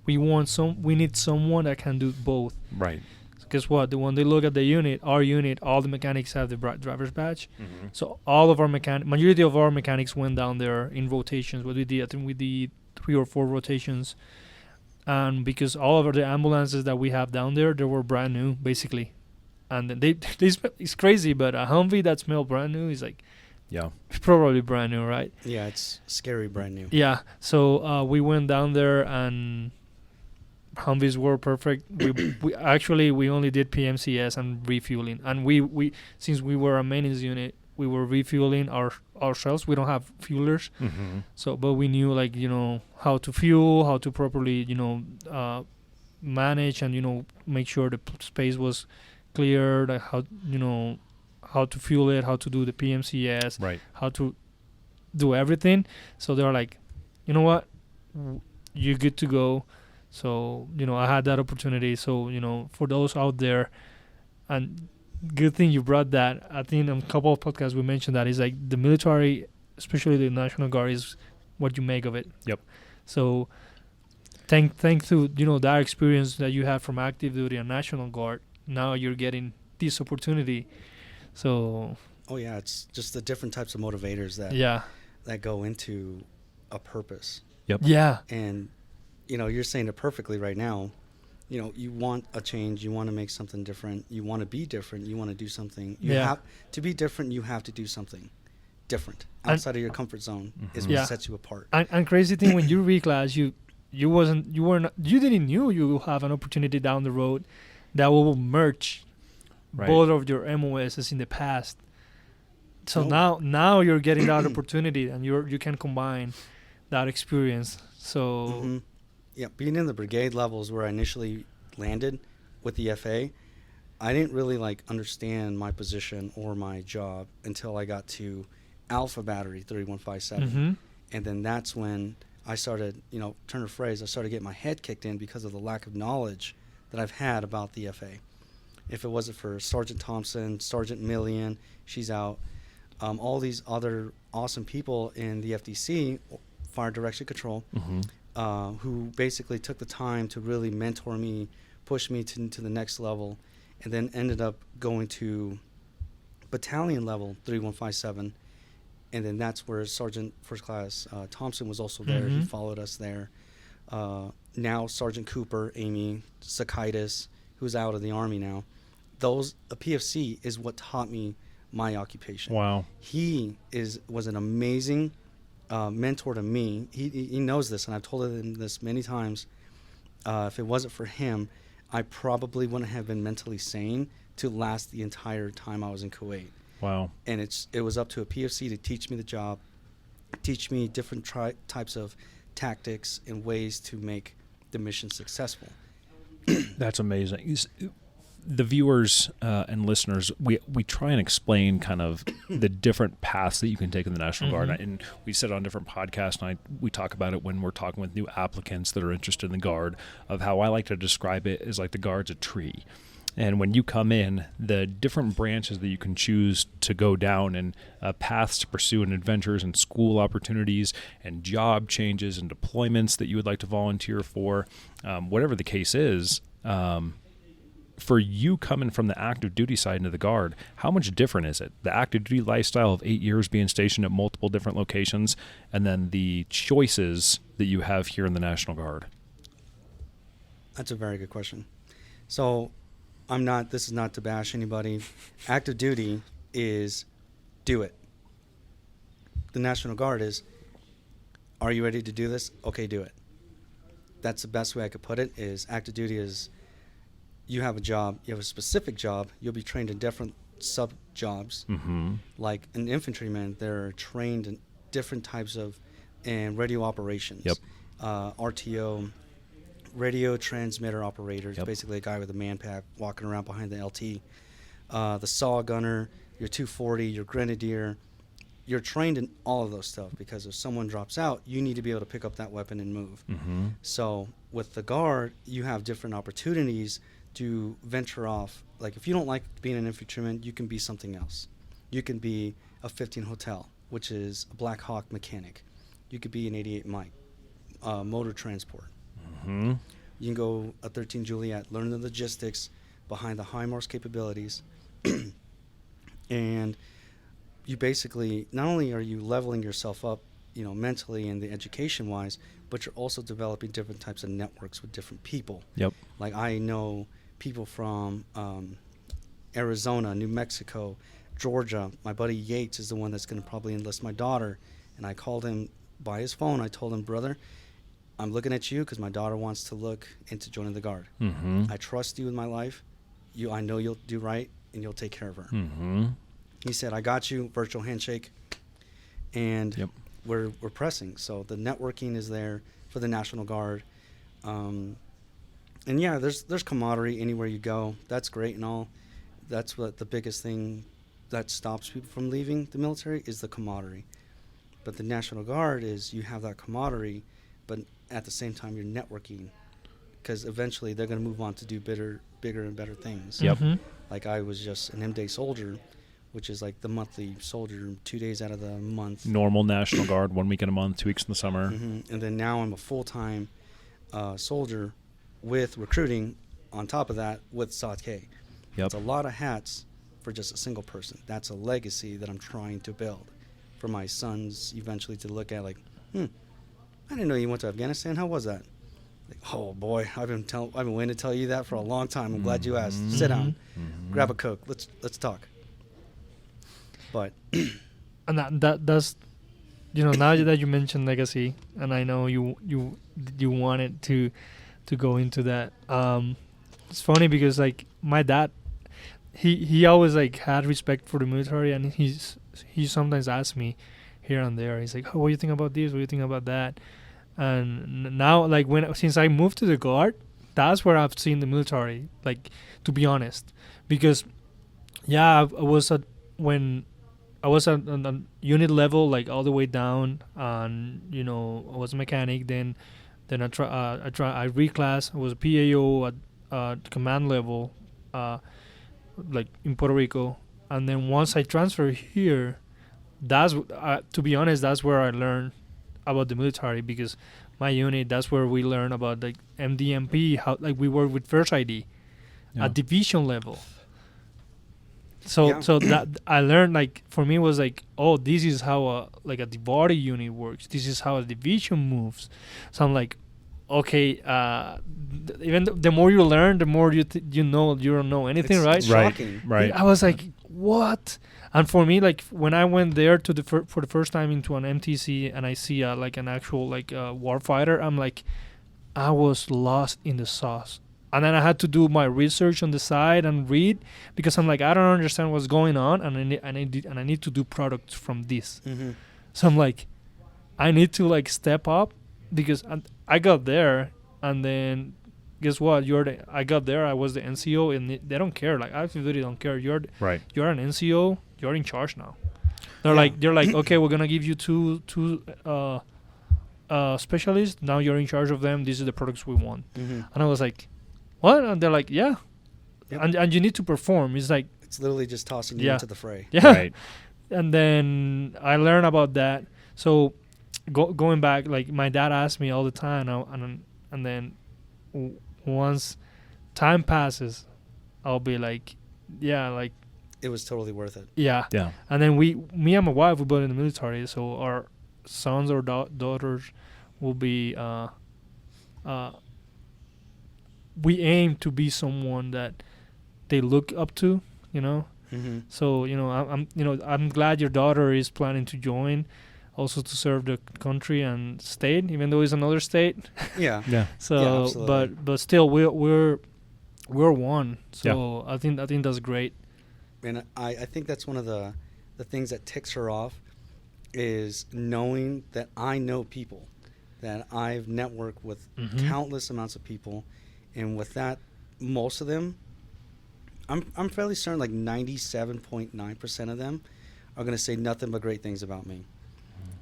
We need someone that can do both. Right. So guess what? When they look at our unit, all the mechanics have the driver's badge. So all of our majority of our mechanics went down there in rotations. What we did, I think we did 3 or 4 rotations. And because all of the ambulances that we have down there, they were brand new, basically. And they it's crazy, but a Humvee that smelled brand new is like, yeah, probably brand new, right? Yeah, it's scary brand new. Yeah. So we went down there, and Humvees were perfect. we only did PMCS and refueling, and we since we were a maintenance unit, we were refueling ourselves. We don't have fuelers, so but we knew how to fuel, how to properly manage, and make sure the space was clear, like how to fuel it, how to do the PMCS, right, how to do everything. So they were like, you know what, you're good to go. So I had that opportunity. So for those out there, and good thing you brought that. I think in a couple of podcasts we mentioned that is like the military, especially the National Guard, is what you make of it. Yep. So thanks to that experience that you had from active duty and National Guard, now you're getting this opportunity. So oh yeah, it's just the different types of motivators that go into a purpose. Yep. Yeah. And you're saying it perfectly right now. You want a change, you want to make something different, you want to be different, you want to do something. You have to be different, you have to do something different outside of your comfort zone is what sets you apart. And crazy thing, when you reclass, you didn't knew you have an opportunity down the road that will merge both of your MOSs in the past. So now you're getting that opportunity, and you can combine that experience. So yeah, being in the brigade levels where I initially landed with the FA, I didn't really understand my position or my job until I got to Alpha Battery 3157. And then that's when I started, turn of phrase, I started getting my head kicked in because of the lack of knowledge that I've had about the FA. If it wasn't for Sergeant Thompson, Sergeant Millian, she's out, all these other awesome people in the FDC, Fire Direction Control, who basically took the time to really mentor me, push me to the next level, and then ended up going to battalion level 3157. And then that's where Sergeant First Class Thompson was also there. He followed us there. Now Sergeant Cooper, Amy Sakaitis, who's out of the Army now. A PFC is what taught me my occupation. Wow. He was an amazing mentor to me. He knows this, and I've told him this many times. If it wasn't for him, I probably wouldn't have been mentally sane to last the entire time I was in Kuwait. Wow. And it was up to a PFC to teach me the job, teach me different types of tactics and ways to make the mission successful. That's amazing. The viewers and listeners, we try and explain kind of the different paths that you can take in the National Guard. And we said on different podcasts, and we talk about it when we're talking with new applicants that are interested in the Guard, of how I like to describe it as like the Guard's a tree. And when you come in, the different branches that you can choose to go down and paths to pursue and adventures and school opportunities and job changes and deployments that you would like to volunteer for, whatever the case is, for you coming from the active duty side into the Guard, how much different is it? The active duty lifestyle of 8 years being stationed at multiple different locations, and then the choices that you have here in the National Guard? That's a very good question. So this is not to bash anybody. Active duty is do it. The National Guard is, are you ready to do this? Okay, do it. that's the best way I could put it, is active duty is you have a job, you have a specific job, you'll be trained in different sub jobs. Mm-hmm. Like an infantryman, they're trained in different types of and radio operations. Yep. RTO, radio transmitter operators, Yep. basically a guy with a man pack walking around behind the LT. The saw gunner, your 240, your grenadier. You're trained in all of those stuff because if someone drops out, you need to be able to pick up that weapon and move. Mm-hmm. So with the Guard, you have different opportunities to venture off. Like if you don't like being an infantryman, you can be something else. You can be a 15 Hotel, which is a Black Hawk mechanic. You could be an 88 Mike, motor transport. Mm-hmm. You can go a 13 Juliet, learn the logistics behind the HIMARS capabilities. And you basically, not only are you leveling yourself up, you know, mentally and the education wise, but you're also developing different types of networks with different people. Yep. Like I know people from Arizona, New Mexico, Georgia. My buddy Yates is the one that's going to probably enlist my daughter. And I called him by his phone. I told him, brother, I'm looking at you because my daughter wants to look into joining the Guard. Mm-hmm. I trust you with my life. I know you'll do right and you'll take care of her. Mm-hmm. He said, I got you, virtual handshake. And Yep. we're pressing. So the networking is there for the National Guard. And yeah, there's camaraderie anywhere you go. That's great and all. That's what the biggest thing that stops people from leaving the military is the camaraderie. But the National Guard is you have that camaraderie, but at the same time you're networking because eventually they're going to move on to do bigger and better things. Yep. Mhm. Like I was just an M-Day soldier, which is like the monthly soldier, 2 days out of the month. Normal National Guard, 1 week in a month, 2 weeks in the summer. Mm-hmm. And then now I'm a full-time soldier with recruiting on top of that with SOD-K. Yep. It's a lot of hats for just a single person. That's a legacy that I'm trying to build for my sons eventually to look at like, I didn't know you went to Afghanistan. How was that? Like, oh boy, I've been waiting to tell you that for a long time. I'm glad you asked. Sit down, Mm-hmm. grab a Coke. Let's talk. But And that's now that you mentioned legacy, and I know you wanted to go into that. It's funny because like my dad, he always like had respect for the military, and he sometimes asks me here and there. He's like, "Oh, what do you think about this? What do you think about that?" And now, like since I moved to the Guard, that's where I've seen the military. Like, to be honest, because yeah, when I was at unit level, like all the way down, and I was a mechanic. Then I reclassed. I was a PAO at command level, like in Puerto Rico. And then once I transferred here, that's to be honest, that's where I learned about the military, because my unit, that's where we learn about like MDMP, how like we work with first ID at division level. So that I learned, like, for me it was like, oh, this is how a body unit works. This is how a division moves. So I'm like, okay, even the more you learn, the more you know you don't know anything, it's right? shocking. Right. I was like, what? And for me, like when I went there to for the first time into an MTC, and I see like an actual warfighter, I'm like, I was lost in the sauce. And then I had to do my research on the side and read, because I'm like, I don't understand what's going on, and I need to do products from this. Mm-hmm. So I'm like, I need to like step up, because I got there, and then guess what? I got there. I was the NCO, and they don't care. Like, I really don't care. You're an NCO. You're in charge now. They're like, okay, we're gonna give you two specialists. Now you're in charge of them. These are the products we want. Mm-hmm. And I was like, what? And they're like, yeah. Yep. And you need to perform. It's like, It's literally just tossing you into the fray. yeah. Right. And then I learned about that. So going back, like my dad asked me all the time, and then once time passes, I'll be like, yeah, like It was totally worth it. yeah. Yeah. And then me and my wife, we both in the military, so our sons or daughters will be we aim to be someone that they look up to, Mm-hmm. So I'm glad your daughter is planning to join. also to serve the country and state, even though it's another state. Yeah. Yeah. So, absolutely. but still, we're one. So I think that's great. And I think that's one of the things that ticks her off is knowing that I know people, that I've networked with countless amounts of people, and with that, most of them, I'm fairly certain like 97.9% of them are going to say nothing but great things about me.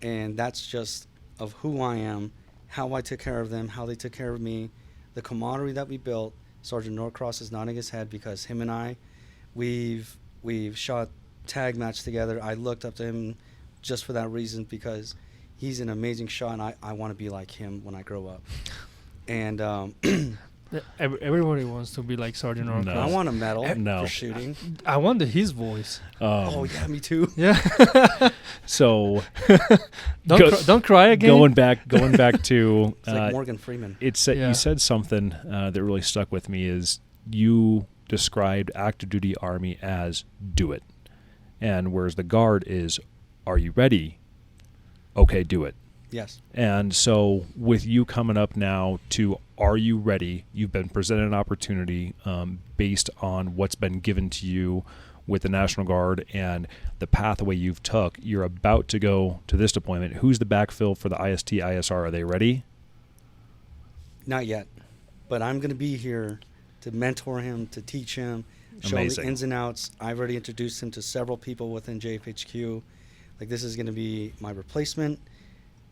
And that's just of who I am, how I took care of them, how they took care of me, the camaraderie that we built. Sergeant Norcross is nodding his head because him and I, we've shot tag match together. I looked up to him just for that reason because he's an amazing shot, and I want to be like him when I grow up. And Everybody wants to be like Sergeant No. Norcross. I want a medal No. for shooting. I want his voice. Oh yeah, me too. Yeah. So Don't cry again. going back to It's like Morgan Freeman. you Yeah. said something that really stuck with me is you described active duty Army as do it, and whereas the Guard is are you ready? Okay, do it. Yes. And so with you coming up now to are you ready? You've been presented an opportunity based on what's been given to you with the National Guard and the pathway you've took. You're about to go to this deployment. Who's the backfill for the IST, ISR? Are they ready? Not yet, but I'm going to be here to mentor him, to teach him, show him the Amazing. ins and outs. I've already introduced him to several people within JFHQ. Like, this is going to be my replacement.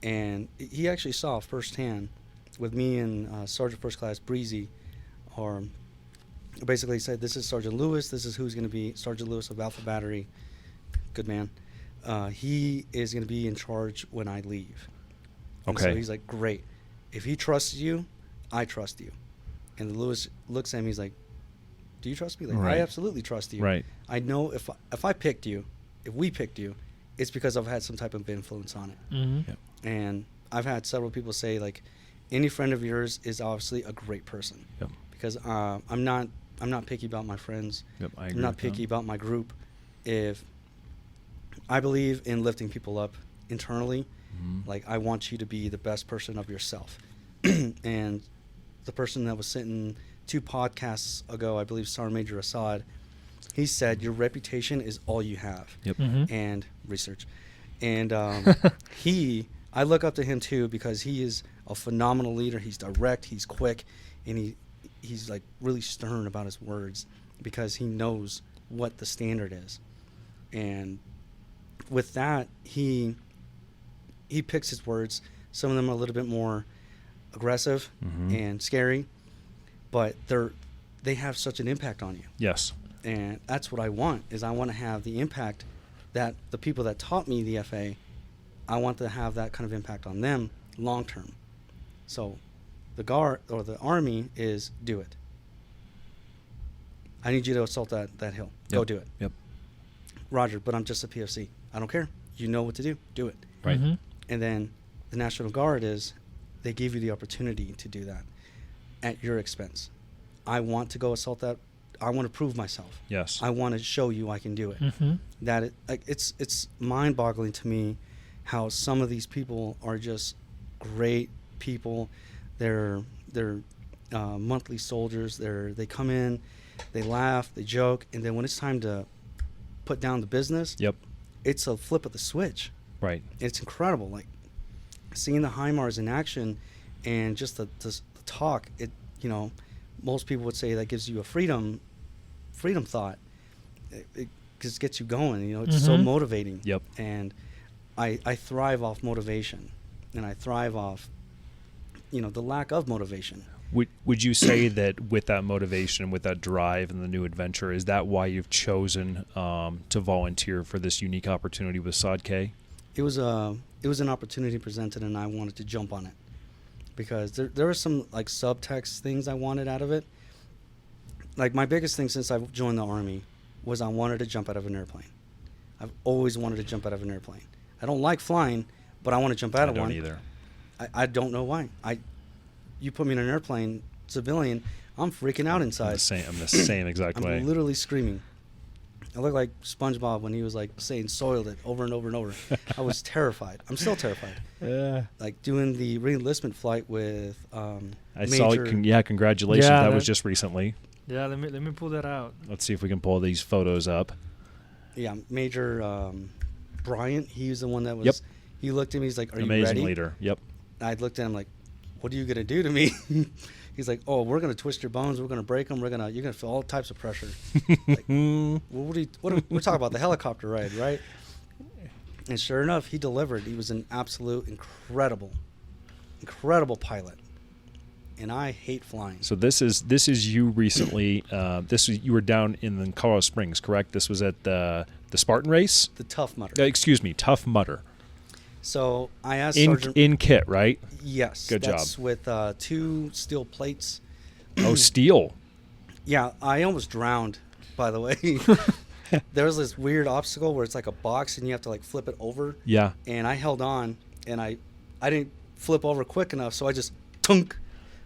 And he actually saw firsthand with me and Sergeant First Class Breezy, or basically said, this is Sergeant Lewis, this is who's going to be Sergeant Lewis of Alpha Battery. Good man. He is going to be in charge when I leave. And so Okay. he's like, great. If he trusts you, I trust you. And Lewis looks at me, he's like, do you trust me? Like, Right. I absolutely trust you. Right. I know if I picked you, if we picked you, it's because I've had some type of influence on it. Mm-hmm. Yep. And I've had several people say, like, any friend of yours is obviously a great person. Yep. Because I'm not picky about my friends. Yep. I agree I'm not with that. picky about my group. If I believe in lifting people up internally, like, I want you to be the best person of yourself. And the person that was sitting 2 podcasts ago, I believe Sergeant Major Assad, he said, your reputation is all you have. Yep. Mm-hmm. And research. And I look up to him too because he is a phenomenal leader. He's direct, he's quick, and he's like really stern about his words because he knows what the standard is. And with that, he picks his words. Some of them are a little bit more aggressive and scary, but they have such an impact on you. Yes. And that's what I want, is I want to have the impact that the people that taught me the FA, I want to have that kind of impact on them long term. So the Guard or the Army is do it. I need you to assault that hill. Go Yep. do it. Yep. Roger, but I'm just a PFC. I don't care. You know what to do. Do it. Right. Mm-hmm. And then the National Guard is, they give you the opportunity to do that at your expense. I want to go assault that. I want to prove myself. Yes. I want to show you I can do it. Mm-hmm. That it's mind-boggling to me how some of these people are just great people. They're monthly soldiers. They come in, they laugh, they joke, and then when it's time to put down the business, Yep. it's a flip of the switch. Right. It's incredible. Like, seeing the HIMARS in action and just the talk, it, you know, most people would say that gives you a freedom thought. It just gets you going, you know, it's so motivating. Yep. And I thrive off motivation, and I thrive off, you know, the lack of motivation. Would you say that with that motivation, with that drive and the new adventure, is that why you've chosen to volunteer for this unique opportunity with SOD-K? It was an opportunity presented, and I wanted to jump on it because there were some like subtext things I wanted out of it. Like, my biggest thing since I joined the Army was I wanted to jump out of an airplane. I've always wanted to jump out of an airplane. I don't like flying, but I want to jump out of one. I don't either. I don't know why. You put me in an airplane, civilian, I'm freaking out inside. I'm the same exact way. I'm literally screaming. I looked like SpongeBob when he was like saying "soiled it" over and over and over. I was terrified. I'm still terrified. Yeah. Like doing the re-enlistment flight with I saw it. Congratulations. Yeah, that was just recently. Yeah, let me pull that out. Let's see if we can pull these photos up. Yeah, Major Bryant. He was the one that was. Yep. He looked at me. He's like, "Are you Amazing ready?" leader. Yep. I looked at him like, "What are you gonna do to me?" He's like, "Oh, we're gonna twist your bones. We're gonna break them. You're gonna feel all types of pressure." Like, well, we're talking about the helicopter ride, right? And sure enough, he delivered. He was an absolute incredible pilot. And I hate flying. So this is you recently. You were down in Colorado Springs, correct? This was at the Spartan race. The Tough Mudder. Excuse me, Tough Mudder. So I asked Sergeant. In kit, right? Yes. Good that's job. With 2 steel plates. Oh, steel. Yeah, I almost drowned. By the way, there was this weird obstacle where it's like a box and you have to like flip it over. Yeah. And I held on, and I didn't flip over quick enough, so I just tunk.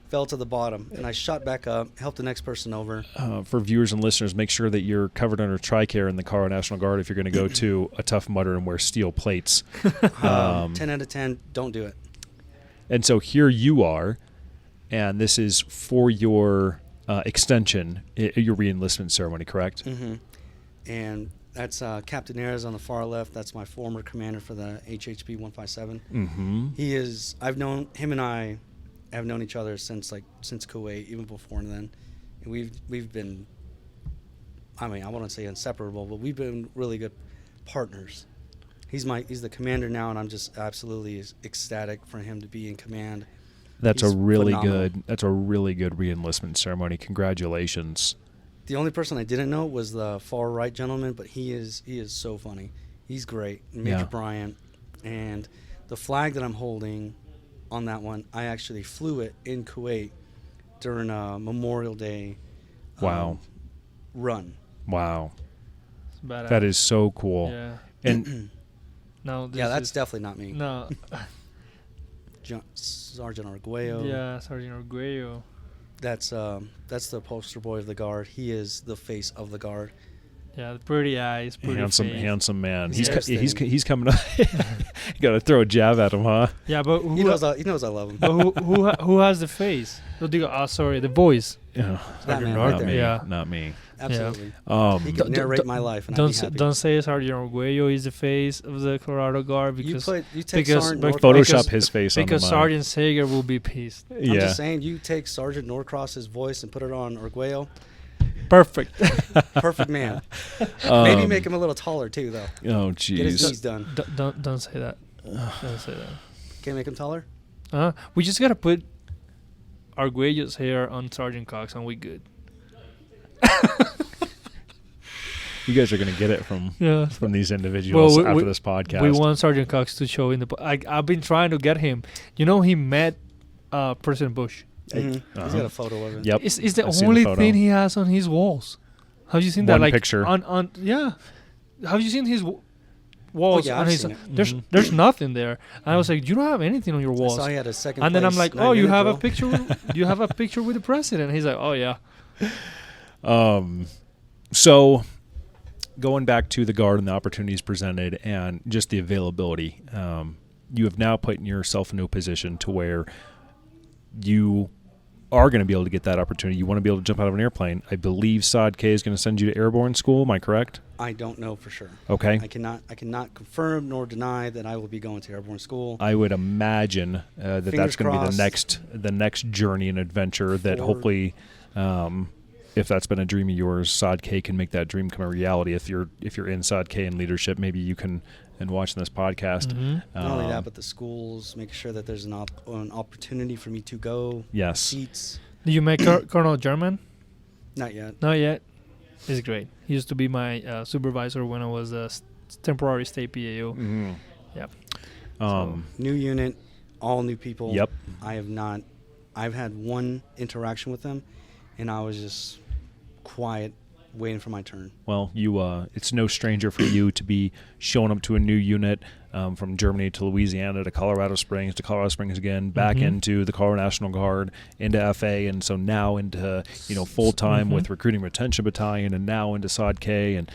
Fell to the bottom, and I shot back up, helped the next person over. For viewers and listeners, make sure that you're covered under TRICARE in the Colorado National Guard if you're going to go to a Tough Mudder and wear steel plates. 10 out of 10, don't do it. And so here you are, and this is for your extension, your re-enlistment ceremony, correct? Mm-hmm. And that's Captain Ayres on the far left. That's my former commander for the HHB 157. Mm-hmm. He is. I've known him, and I have known each other since Kuwait, even before then, and we've been. I mean, I wouldn't say inseparable, but we've been really good partners. He's the commander now, and I'm just absolutely ecstatic for him to be in command. That's He's a really phenomenal. good re-enlistment ceremony. Congratulations. The only person I didn't know was the far right gentleman, but he is so funny. He's great, Major Yeah. Bryant, and the flag that I'm holding on that one, I actually flew it in Kuwait during a Memorial Day Wow. run. Wow. It's badass. That is so cool. Yeah. And Yeah, that's definitely not me. No. Sergeant Arguello. Yeah, Sergeant Arguello. That's the poster boy of the Guard. He is the face of the Guard. Yeah, the pretty eyes, pretty handsome man. He's He's coming up. You got to throw a jab at him, huh? Yeah, but He knows I love him. but who has the face? Sorry, the voice. Yeah. That man Not right there. me. Yeah. Not me. Absolutely. He Um, could narrate my life, and I'd be happy. Don't say Sergeant Arguello is the face of the Colorado Guard You because take because- Sergeant but Norcross. Photoshop his face on the because mic. Sergeant Sager will be pissed. I'm Yeah. just saying, you take Sergeant Norcross's voice and put it on Arguello. Perfect. Perfect man. Maybe make him a little taller too, though. Oh, Get his jeez. knees done. Don't say that. Don't say that. Can you make him taller? We just gotta put Arguello's hair on Sergeant Cox and we good. You guys are going to get it from Yeah. these individuals Well, after this podcast. We want Sergeant Cox to show in the. I've been trying to get him. You know, he met President Bush. He's Uh-huh. got a photo of it. Yep. It's the I've seen the only photo. thing he has on his walls. Have you seen that? One Like picture. on yeah. Have you seen his walls? yeah, on I've his, seen it. there's nothing there. And I was like, you don't have anything on your I walls. saw he had a second And then I'm place like, oh, you 9-minute have a drill. picture. You have a picture with the president. He's like, oh yeah. So going back to the Guard and the opportunities presented and just the availability, you have now put yourself into a position to where you are going to be able to get that opportunity. You want to be able to jump out of an airplane. I believe SOD-K is going to send you to airborne school. Am I correct? I don't know for sure. Okay. I cannot confirm nor deny that I will be going to airborne school. I would imagine that Fingers that's going to be crossed. the next journey and adventure that For- hopefully, if that's been a dream of yours, SOD-K can make that dream come a reality. If you're in SOD-K in leadership, maybe you can. And watching this podcast, Mhm. Not only that, but the schools, making sure that there's an opportunity for me to go. yes, Seats. Did you make Colonel German? Not yet. Not yet. He's great. He used to be my supervisor when I was a temporary state PAO. Mhm. Yep. New unit, all new people. Yep. I've had one interaction with them, and I was just quiet waiting for my turn. Well, it's no stranger for you to be showing up to a new unit from Germany to Louisiana to Colorado Springs again, back into the Colorado National Guard, into FA, and so now into full-time with Recruiting Retention Battalion, and now into SOD-K. And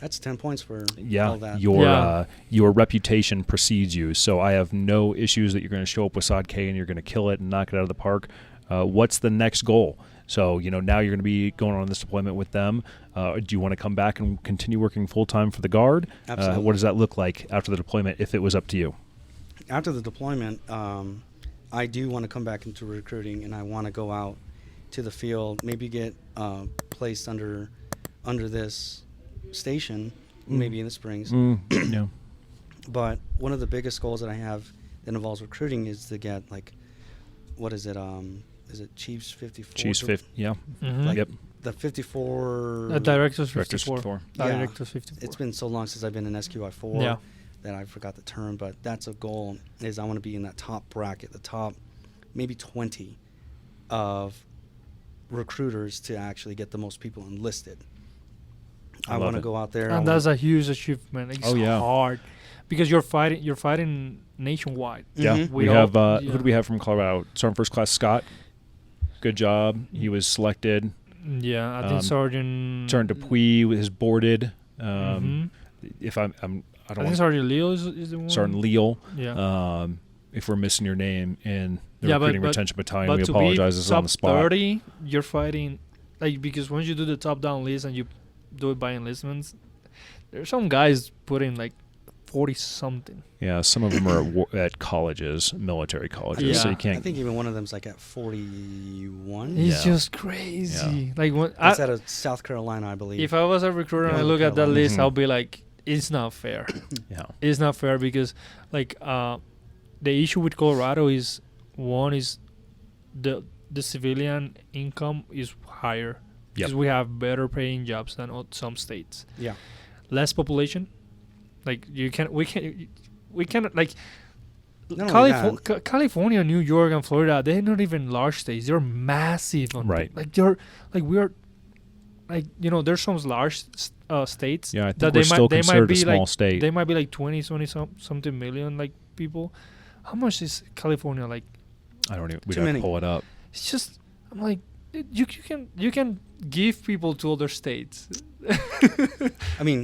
that's 10 points for all that. Your reputation precedes you, so I have no issues that you're going to show up with SOD-K and you're going to kill it and knock it out of the park. What's the next goal? So, now you're going to be going on this deployment with them. Do you want to come back and continue working full-time for the Guard? Absolutely. What does that look like after the deployment if it was up to you? After the deployment, I do want to come back into recruiting, and I want to go out to the field, maybe get placed under this station, maybe in the Springs. Yeah. But one of the biggest goals that I have that involves recruiting is to get, is it Chiefs 54? Chiefs 50, yeah. Like the 54. Directors 54. Yeah. Directors 54. It's been so long since I've been in SQI4 Yeah. that I forgot the term, but that's a goal, is I want to be in that top bracket, the top maybe 20 of recruiters to actually get the most people enlisted. I want to go out there. And that's a huge achievement. It's hard because you're fighting nationwide. Yeah. We have who do we have from Colorado? Sergeant First Class Scott. Good job. He was selected. Yeah, I think Sergeant Dupuis is boarded. If I think Sergeant Leo is the one. Sergeant Leo. Yeah. If we're missing your name in the Recruiting Retention Battalion, we apologize. This is on the spot. Top 30, you're fighting, because once you do the top-down list and you do it by enlistments, there's some guys putting 40-something. Yeah, some of them are at colleges, military colleges, so you can't. I think even one of them's at 41. It's just crazy. Yeah. It's out of South Carolina, I believe. If I was a recruiter and I look at that list, I'll be like, it's not fair. Yeah, it's not fair because the issue with Colorado is the civilian income is higher because we have better paying jobs than some states. Yeah, less population. We cannot California, New York, and Florida. They're not even large states. They're massive. There's some large states. Yeah, I think we're still considered a small state. They might be 20 something million people. How much is California like? I don't even. We gotta pull it up. It's just I'm like you can give people to other states. I mean,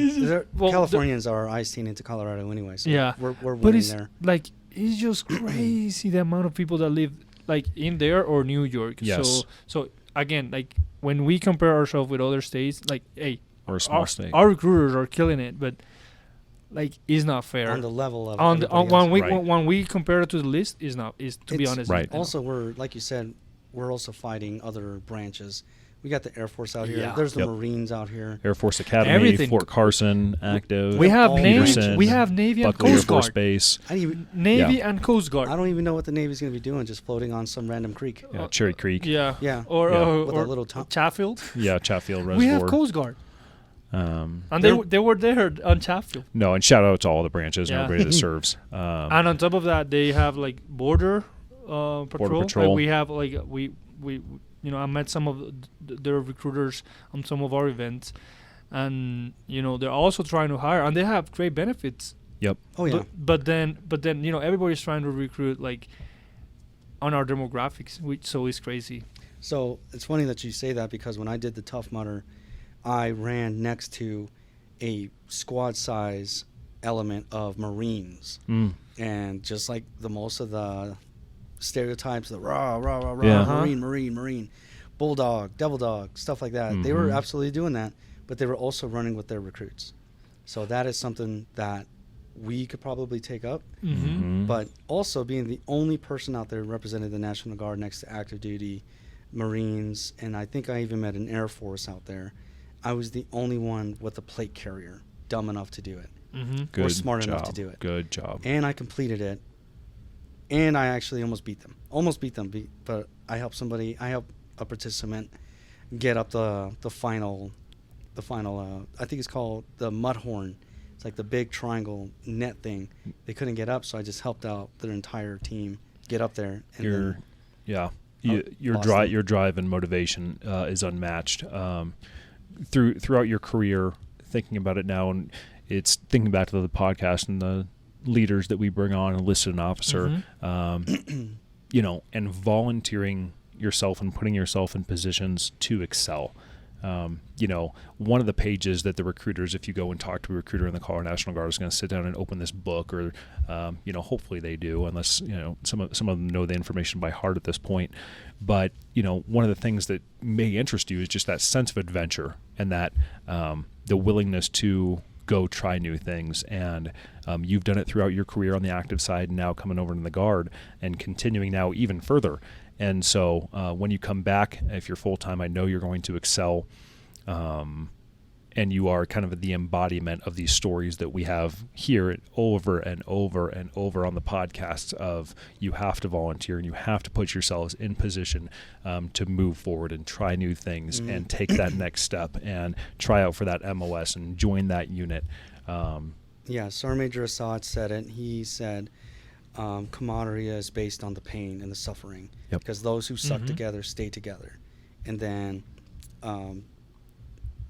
Californians are ISTing into Colorado anyway, so we're winning there. It's just crazy the amount of people that live in there or New York. Yes. So again, when we compare ourselves with other states, hey, we're a small state. Our recruiters are killing it, but it's not fair on the level of when we compare it to the list is to be honest. Right. Also, we're like you said, we're also fighting other branches. We got the Air Force out here. Yeah. There's the Marines out here. Air Force Academy, Everything. Fort Carson, active. We have Peterson, Navy and Buckley Coast Air Force Guard. Base. Navy and Coast Guard. I don't even know what the Navy's going to be doing, just floating on some random creek. Yeah, Cherry Creek. Yeah. Or with a little Chatfield. Yeah, Chatfield Reservoir. We have Coast Guard. And they were there on Chatfield. No, and shout out to all the branches and everybody that serves. And on top of that, they have border patrol. We have I met some of their recruiters on some of our events, and they're also trying to hire, and they have great benefits. Yep. Oh yeah. But then everybody's trying to recruit on our demographics, so it's crazy. So it's funny that you say that because when I did the Tough Mudder, I ran next to a squad size element of Marines, and just like most of the stereotypes, the rah rah rah rah, Marine, bulldog, devil dog, stuff like that. They were absolutely doing that, but they were also running with their recruits. So that is something that we could probably take up. But also being the only person out there representing the National Guard next to active duty Marines, and I think I even met an Air Force out there. I was the only one with a plate carrier dumb enough to do it, or smart enough to do it. Good job. And I completed it. And I actually almost beat them. But I helped a participant get up the final. I think it's called the mud horn. It's like the big triangle net thing. They couldn't get up, so I just helped out their entire team get up there. And your drive and motivation is unmatched. throughout your career, thinking about it now, and it's thinking back to the podcast and the leaders that we bring on, enlisted an officer, and volunteering yourself and putting yourself in positions to excel. One of the pages that the recruiters, if you go and talk to a recruiter in the Colorado National Guard, is going to sit down and open this book, or hopefully they do, unless some of them know the information by heart at this point. But one of the things that may interest you is just that sense of adventure and that the willingness to go try new things. And you've done it throughout your career on the active side, and now coming over to the Guard and continuing now even further. And so when you come back, if you're full-time, I know you're going to excel, and you are kind of the embodiment of these stories that we have here over and over and over on the podcast of you have to volunteer and you have to put yourselves in position to move forward and try new things and take that next step and try out for that MOS and join that unit. Sergeant Major Assad said it. He said, camaraderie is based on the pain and the suffering, because those who suck together stay together. And then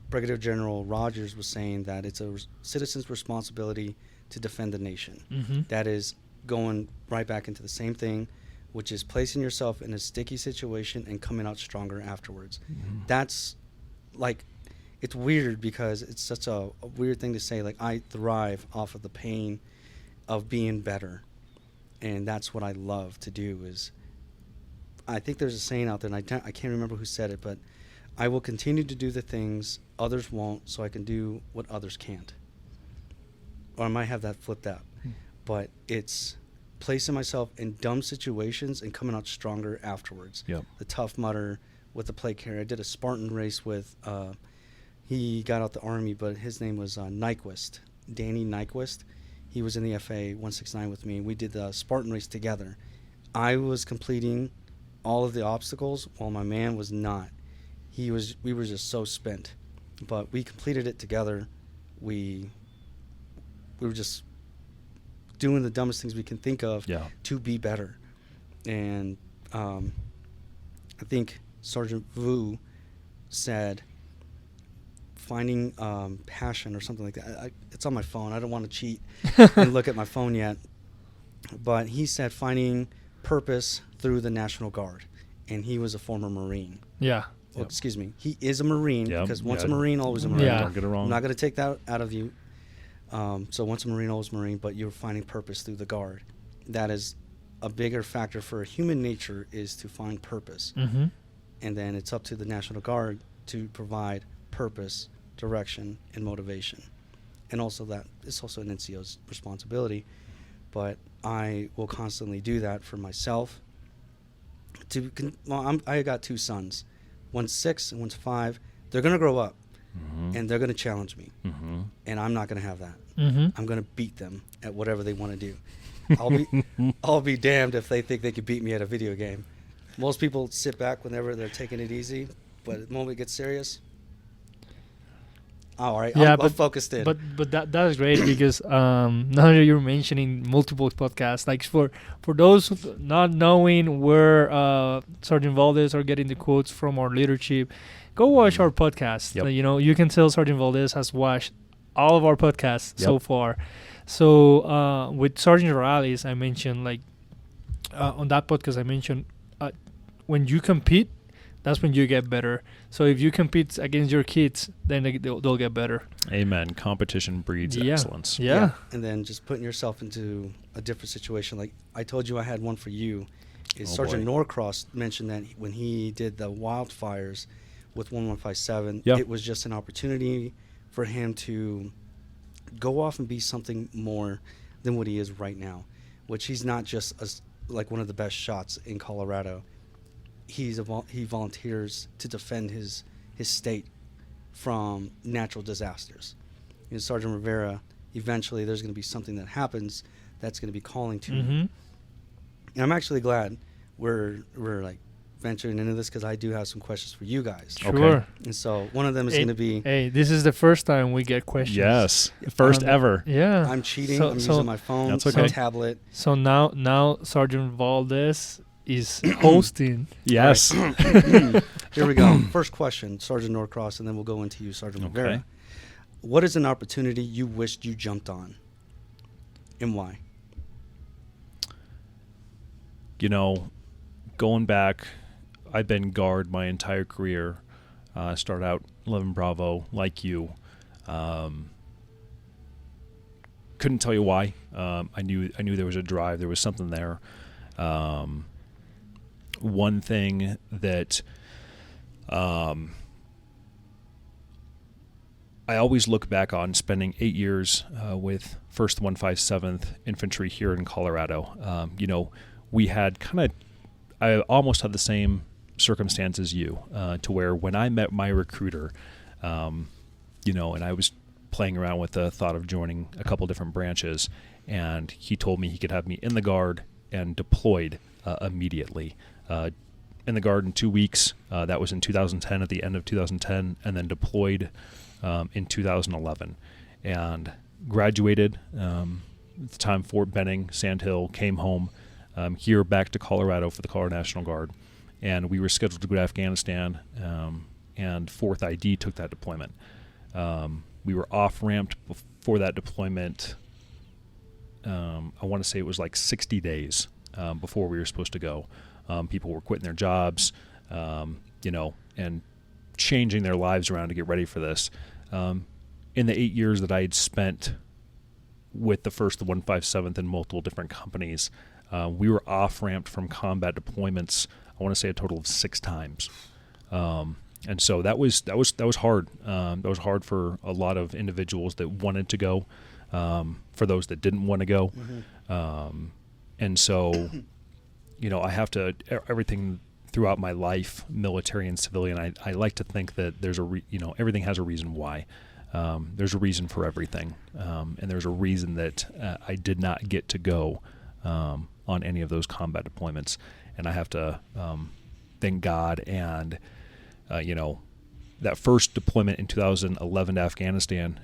Brigadier General Rogers was saying that it's a citizen's responsibility to defend the nation. That is going right back into the same thing, which is placing yourself in a sticky situation and coming out stronger afterwards. That's like, it's weird because it's such a weird thing to say, like, I thrive off of the pain of being better. And that's what I love to do. Is I think there's a saying out there, and I can't remember who said it, but I will continue to do the things others won't, so I can do what others can't. Or I might have that flipped out. But it's placing myself in dumb situations and coming out stronger afterwards. The Tough Mudder with the plate carrier. I did a Spartan race with, he got out the Army, but his name was Nyquist, Danny Nyquist. He was in the FA 169 with me. We did the Spartan race together. I was completing all of the obstacles while my man was not. We were just so spent, but we completed it together. We were just doing the dumbest things we can think of to be better. And I think Sergeant Vu said finding passion or something like that. It's on my phone. I don't want to cheat and look at my phone yet. But he said finding purpose through the National Guard. And he was a former Marine. Well, excuse me. He is a Marine, because once a Marine, always a Marine. Don't get it wrong. I'm not going to take that out of you. So once a Marine, always Marine, but you're finding purpose through the Guard. That is a bigger factor for human nature, is to find purpose. And then it's up to the National Guard to provide purpose, direction, and motivation. And also that it's also an NCO's responsibility, but I will constantly do that for myself. I got two sons. One's 6 and one's 5. They're going to grow up, and they're going to challenge me, and I'm not going to have that. I'm going to beat them at whatever they want to do. I'll be damned if they think they could beat me at a video game. Most people sit back whenever they're taking it easy, but the moment it gets serious, all right, I'm focused in. But that is great because now that you're mentioning multiple podcasts, like for those not knowing where Sergeant Valdez are getting the quotes from our leadership, go watch our podcast. You can tell Sergeant Valdez has watched all of our podcasts so far. So with Sergeant Morales, I mentioned on that podcast I mentioned when you compete, that's when you get better. So if you compete against your kids, then they'll get better. Amen. Competition breeds excellence. Yeah. And then just putting yourself into a different situation. Like I told you I had one for you. Sergeant Norcross mentioned that when he did the wildfires with 1157, it was just an opportunity for him to go off and be something more than what he is right now, which he's not just one of the best shots in Colorado. He volunteers to defend his state from natural disasters. Sergeant Rivera, eventually there's going to be something that happens that's going to be calling to him. And I'm actually glad we're venturing into this, because I do have some questions for you guys. Sure. Okay. And so one of them is going to be... Hey, this is the first time we get questions. Yes. First ever. Yeah. I'm cheating. I'm using my phone, that's okay. my tablet. So now Sergeant Valdez is hosting. Yes. Here we go. First question, Sergeant Norcross, and then we'll go into you, Sergeant Rivera. Okay. What is an opportunity you wished you jumped on, and why? You know, going back, I've been guard my entire career. Started out 11 Bravo, like you. Couldn't tell you why. I knew there was a drive. There was something there. One thing that I always look back on spending 8 years with 1st 157th Infantry here in Colorado. You know, we had I almost had the same circumstance as you, to where when I met my recruiter, you know, and I was playing around with the thought of joining a couple different branches, and he told me he could have me in the Guard and deployed immediately. In the Guard in 2 weeks. That was in 2010, at the end of 2010, and then deployed in 2011. And graduated at the time, Fort Benning, Sand Hill, came home here back to Colorado for the Colorado National Guard. And we were scheduled to go to Afghanistan, and 4th ID took that deployment. We were off-ramped before that deployment. I want to say it was like 60 days before we were supposed to go. People were quitting their jobs, you know, and changing their lives around to get ready for this. In the 8 years that I had spent with the 1st, the 157th, in multiple different companies, we were off-ramped from combat deployments, I want to say a total of 6 times. And so that was hard. That was hard for a lot of individuals that wanted to go, for those that didn't want to go. Mm-hmm. And so, you know, I have to, everything throughout my life, military and civilian, I like to think that there's everything has a reason why. There's a reason for everything. And there's a reason that I did not get to go on any of those combat deployments. And I have to thank God. And, you know, that first deployment in 2011 to Afghanistan,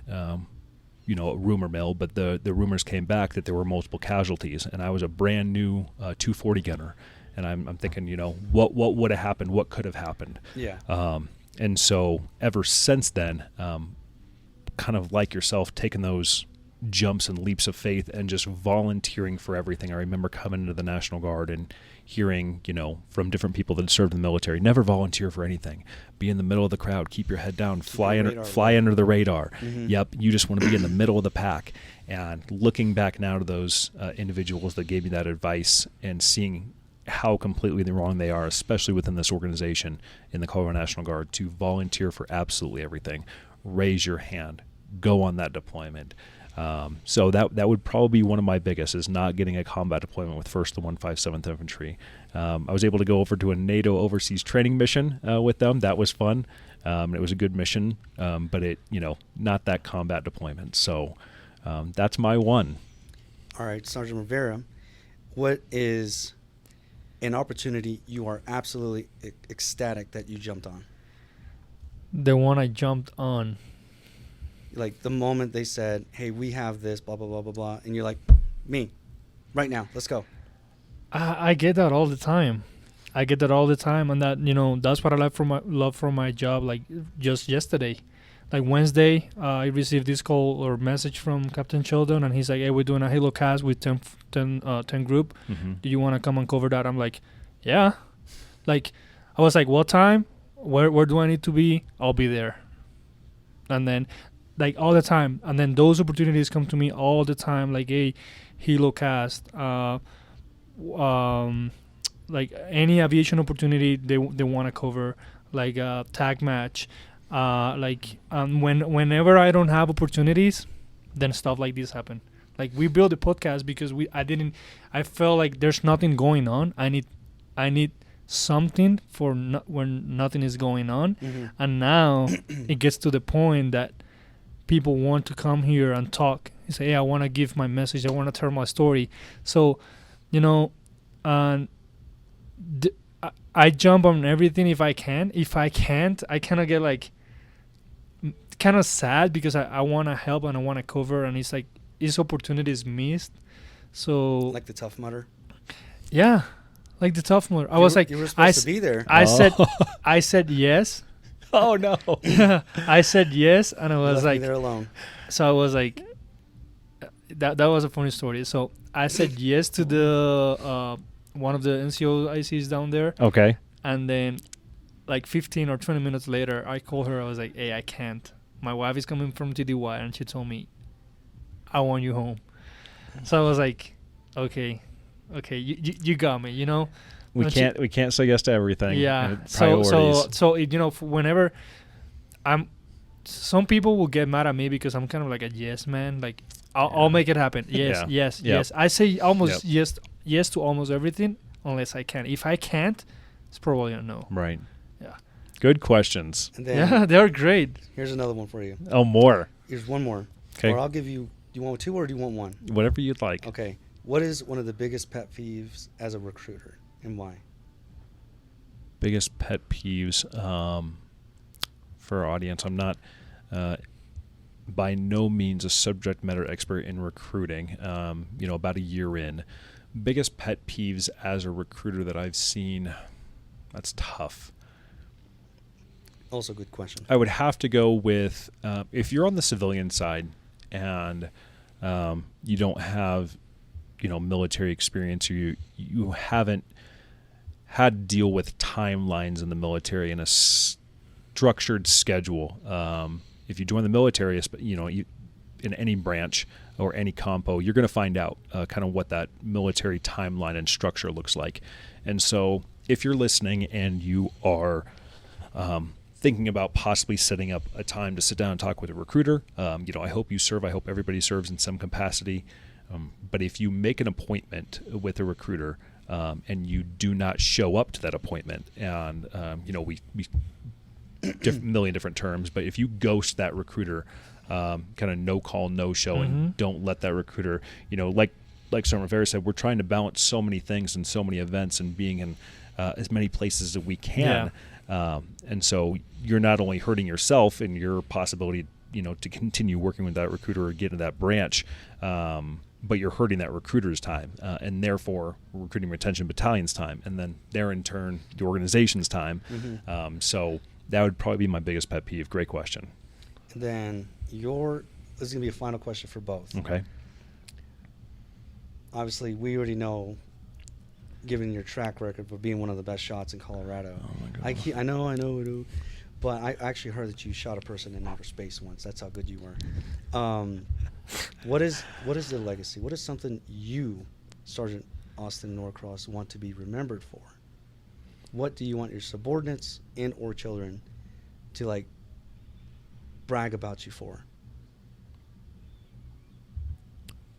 you know, a rumor mill, but the rumors came back that there were multiple casualties, and I was a brand new 240 gunner, and I'm thinking, you know, what would have happened, what could have happened. Yeah. And so ever since then, kind of like yourself, taking those jumps and leaps of faith and just volunteering for everything. I remember coming into the National Guard and hearing, you know, from different people that had served in the military, never volunteer for anything. Be in the middle of the crowd, keep your head down, fly under the radar. Mm-hmm. Yep, you just want to be in the middle of the pack. And looking back now to those individuals that gave me that advice and seeing how completely wrong they are, especially within this organization in the Colorado National Guard, to volunteer for absolutely everything. Raise your hand, go on that deployment. So that would probably be one of my biggest, is not getting a combat deployment with 1st and 157th Infantry. I was able to go over to a NATO overseas training mission with them. That was fun. It was a good mission, but it, you know, not that combat deployment. So that's my one. All right, Sergeant Rivera, what is an opportunity you are absolutely ecstatic that you jumped on? The one I jumped on. Like the moment they said, hey, we have this, blah, blah, blah, blah, blah. And you're like, me, right now, let's go. I get that all the time. And that, you know, that's what I love from my job. Like just yesterday, like Wednesday, I received this call or message from Captain Sheldon, and he's like, hey, we're doing a Halo cast with 10 group. Mm-hmm. Do you want to come and cover that? I'm like, yeah. Like, I was like, what time? Where do I need to be? I'll be there. And then, like, all the time. And then those opportunities come to me all the time. Like, hey, Halo cast, like any aviation opportunity they want to cover, like tag match, whenever I don't have opportunities, then stuff like this happen. Like, we built a podcast because I felt like there's nothing going on. I need something for when nothing is going on. Mm-hmm. And now it gets to the point that people want to come here and talk. They say, hey, I want to give my message. I want to tell my story. So, you know, I jump on everything if I can. If I can't, I kind of get like kind of sad because I want to help and I want to cover, and it's like this opportunity is missed. So, like the Tough Mudder? Yeah. Like the tough mode. I was like, you were supposed to be there. I said yes. Oh no. I said yes, and I was Left me like, there alone. so I was like, that was a funny story. So I said yes to the one of the NCO ICs down there, Okay. and then like 15 or 20 minutes later, I called her. I was like, hey, I can't. My wife is coming from TDY, and she told me, I want you home. So I was like, okay, you got me, you know. We can't say yes to everything. Yeah. Priorities. So it, you know, whenever some people will get mad at me because I'm kind of like a yes man. Like I'll make it happen. Yes, yes, Yep. yes. I say almost yes to almost everything unless I can. If I can't, it's probably a no. Right. Yeah. Good questions. And then Yeah, they're great. here's another one for you. Oh, more. Here's one more. Okay. Or I'll give you. Do you want two or do you want one? Whatever you'd like. Okay. What is one of the biggest pet peeves as a recruiter, and why? Biggest pet peeves for our audience. I'm not by no means a subject matter expert in recruiting. About a year in. Biggest pet peeves as a recruiter that I've seen. That's tough. Also, good question. I would have to go with if you're on the civilian side and you don't have, military experience, or you haven't had to deal with timelines in the military and a structured schedule. If you join the military, in any branch or any compo, you're going to find out kind of what that military timeline and structure looks like. And so if you're listening and you are thinking about possibly setting up a time to sit down and talk with a recruiter, I hope you serve. I hope everybody serves in some capacity. But if you make an appointment with a recruiter and you do not show up to that appointment, and we million different terms, but if you ghost that recruiter, kind of no call, no show, and don't let that recruiter, like Sergeant Rivera said, we're trying to balance so many things and so many events and being in as many places as we can. And so you're not only hurting yourself and your possibility, to continue working with that recruiter or get into that branch, but you're hurting that recruiter's time, and therefore recruiting retention battalion's time, and then there in turn the organization's time. So that would probably be my biggest pet peeve. Great question. And then this is going to be a final question for both. Okay. Obviously, we already know, given your track record for being one of the best shots in Colorado. Oh my God. I know. But I actually heard that you shot a person in outer space once. That's how good you were. What is the legacy? What is something you, Sergeant Austin Norcross, want to be remembered for? What do you want your subordinates and or children to brag about you for?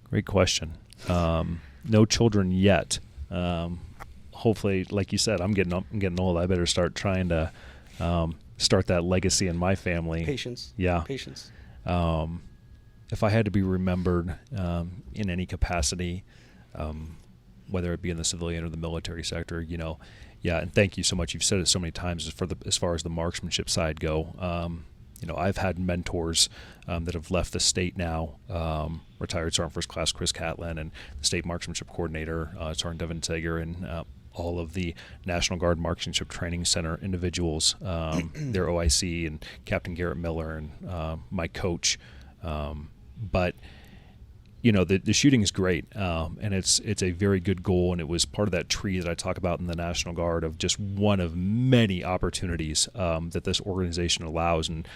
Great question. No children yet. Hopefully, like you said, I'm getting old. I better start trying to start that legacy in my family. Patience. Yeah. Patience. If I had to be remembered in any capacity, whether it be in the civilian or the military sector, and thank you so much. You've said it so many times as far as the marksmanship side go. I've had mentors that have left the state now, retired Sergeant First Class Chris Catlin and the state marksmanship coordinator, Sergeant Devin Sager, and all of the National Guard Marksmanship Training Center individuals, their OIC and Captain Garrett Miller and my coach. But the shooting is great, and it's a very good goal, and it was part of that tree that I talk about in the National Guard of just one of many opportunities that this organization allows and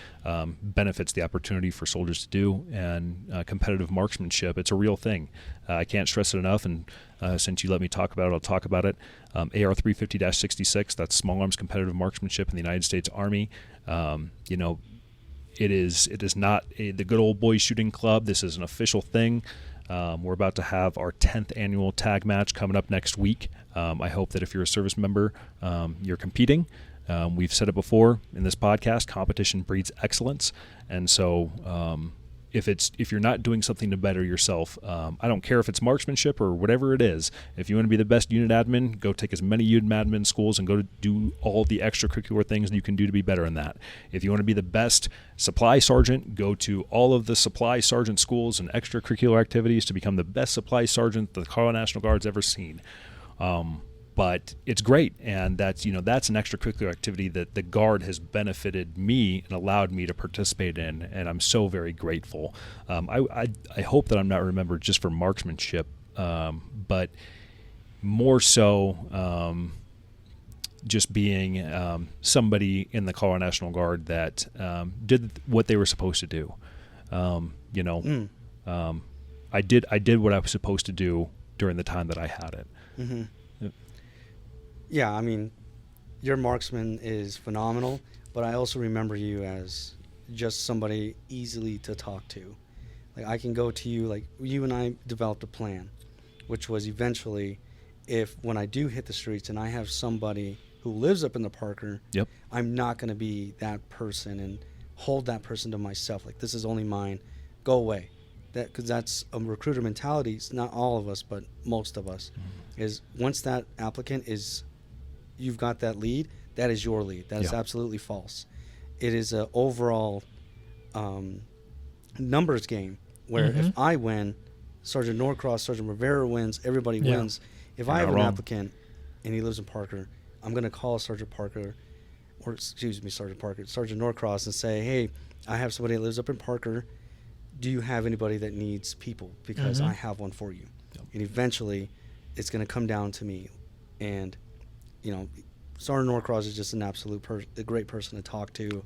benefits the opportunity for soldiers to do. And competitive marksmanship, it's a real thing. I can't stress it enough, and since you let me talk about it, I'll talk about it. AR 350-66, that's small arms competitive marksmanship in the United States Army. It is not the good old boys shooting club. This is an official thing. We're about to have our 10th annual tag match coming up next week. I hope that if you're a service member, you're competing. We've said it before in this podcast, competition breeds excellence. And so if you're not doing something to better yourself, I don't care if it's marksmanship or whatever it is. If you want to be the best unit admin, go take as many unit admin schools and go to do all the extracurricular things you can do to be better in that. If you want to be the best supply sergeant, go to all of the supply sergeant schools and extracurricular activities to become the best supply sergeant the Colorado National Guard's ever seen. but it's great, and that's an extracurricular activity that the Guard has benefited me and allowed me to participate in, and I'm so very grateful. I hope that I'm not remembered just for marksmanship, but more so just being somebody in the Colorado National Guard that did what they were supposed to do. I did what I was supposed to do during the time that I had it. Mm-hmm. Yeah, I mean, your marksman is phenomenal, but I also remember you as just somebody easily to talk to. Like, I can go to you, like, you and I developed a plan, which was eventually, when I do hit the streets and I have somebody who lives up in the Parker, Yep. I'm not going to be that person and hold that person to myself. Like, this is only mine. Go away. Because that's a recruiter mentality. It's not all of us, but most of us. Mm-hmm. Is once that applicant is, you've got that lead, that is your lead. That is absolutely false. It is an overall numbers game where if I win, Sergeant Norcross, Sergeant Rivera wins, everybody wins. If I have an applicant and he lives in Parker, I'm going to call Sergeant Norcross and say, hey, I have somebody that lives up in Parker. Do you have anybody that needs people? Because I have one for you. Yep. And eventually it's going to come down to me. And, Sergeant Norcross is just an absolute a great person to talk to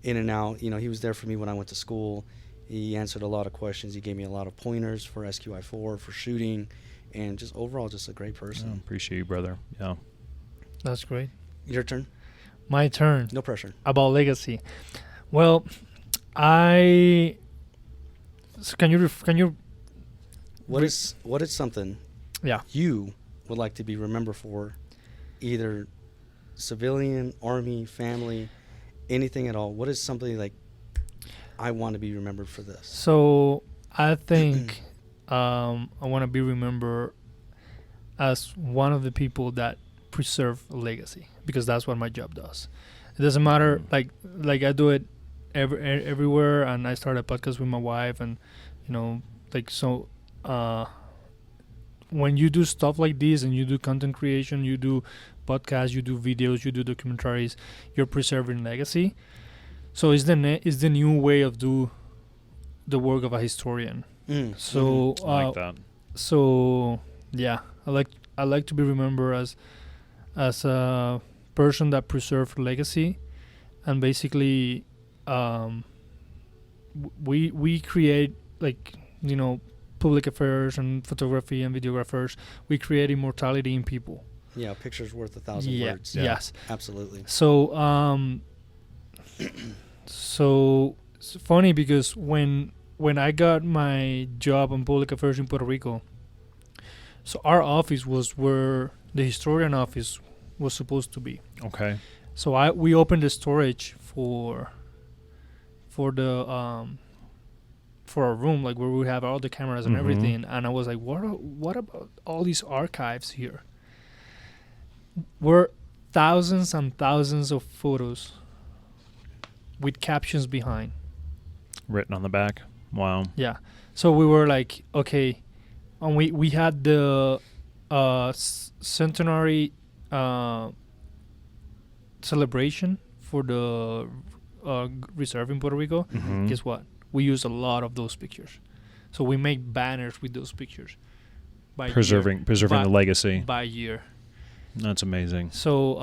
in and out. He was there for me when I went to school. He answered a lot of questions. He gave me a lot of pointers for SQI4, for shooting, and just overall just a great person. I appreciate you, brother. Yeah. That's great. Your turn. My turn. No pressure. About legacy. Well, can you? What is something? Yeah. You would like to be remembered for, either civilian, army, family, anything at all? What is something like, I want to be remembered for this? So I think I want to be remembered as one of the people that preserve a legacy, because that's what my job does. It doesn't matter, like I do it everywhere, and I started a podcast with my wife, and when you do stuff like this and you do content creation, you do podcasts, you do videos, you do documentaries, you're preserving legacy. So it's the new way of do the work of a historian. So I like that. So yeah, I like to be remembered as a person that preserved legacy, and basically we create, like, public affairs and photography and videographers. We create immortality in people. Yeah, picture's worth 1,000 words. Yeah. Yes, absolutely. So so it's funny because when I got my job in public affairs in Puerto Rico, so our office was where the historian office was supposed to be. Okay. So we opened the storage for the for our room, like where we have all the cameras and everything, and I was like, what about all these archives here? Were thousands and thousands of photos with captions behind, written on the back. Wow. Yeah. So we were like, okay, and we had the centenary celebration for the reserve in Puerto Rico. Guess what? We use a lot of those pictures. So we make banners with those pictures. Preserving the legacy. By year. That's amazing. So,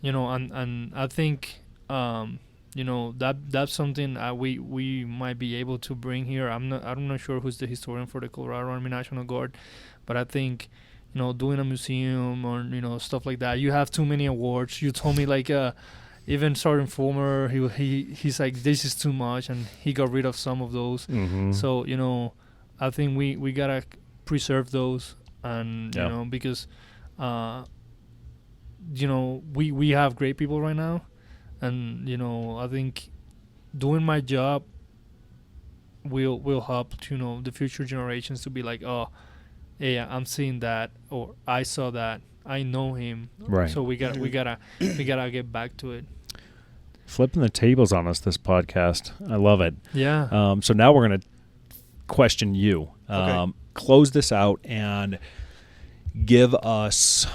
and I think, that's something we might be able to bring here. I'm not sure who's the historian for the Colorado Army National Guard, but I think, doing a museum or, stuff like that. You have too many awards. You told me, like, even Sergeant Fulmer, he's like, this is too much, and he got rid of some of those. So, I think we gotta preserve those, and because we have great people right now, and I think doing my job will help the future generations to be like, oh, yeah, I'm seeing that, or I saw that, I know him, right? So we gotta get back to it. Flipping the tables on us, this podcast. I love it. Yeah. So now we're going to question you. Okay. Close this out and give us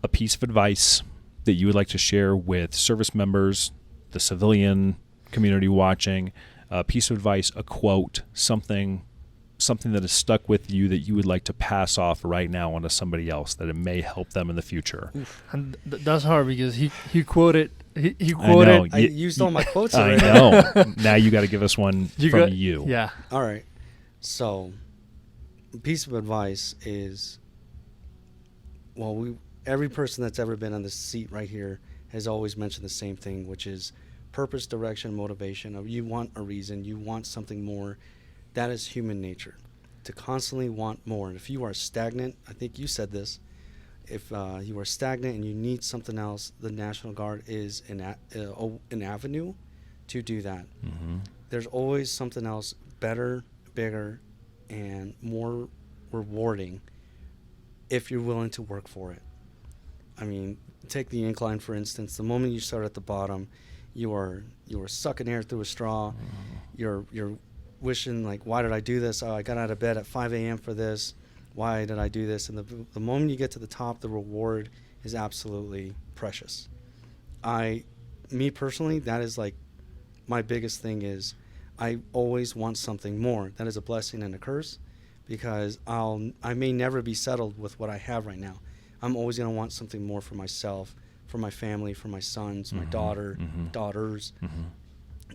a piece of advice that you would like to share with service members, the civilian community watching, a piece of advice, a quote, something that has stuck with you that you would like to pass off right now onto somebody else that it may help them in the future. And that's hard because he quoted he I quoted. know. I used all my quotes I already. know. Now you got to give us one from you. Yeah. All right. So, a piece of advice is, well, every person that's ever been on this seat right here has always mentioned the same thing, which is purpose, direction, motivation. You want a reason. You want something more. That is human nature, to constantly want more. And if you are stagnant, I think you said this, if you are stagnant and you need something else, the National Guard is an avenue to do that. Mm-hmm. There's always something else better, bigger, and more rewarding if you're willing to work for it. I mean, take the incline, for instance. The moment you start at the bottom, you are sucking air through a straw. You're wishing, like, why did I do this? Oh, I got out of bed at 5 a.m. for this. Why did I do this? And the moment you get to the top, the reward is absolutely precious. Me personally, that is like my biggest thing is I always want something more. That is a blessing and a curse, because I may never be settled with what I have right now. I'm always going to want something more for myself, for my family, for my sons, my daughters,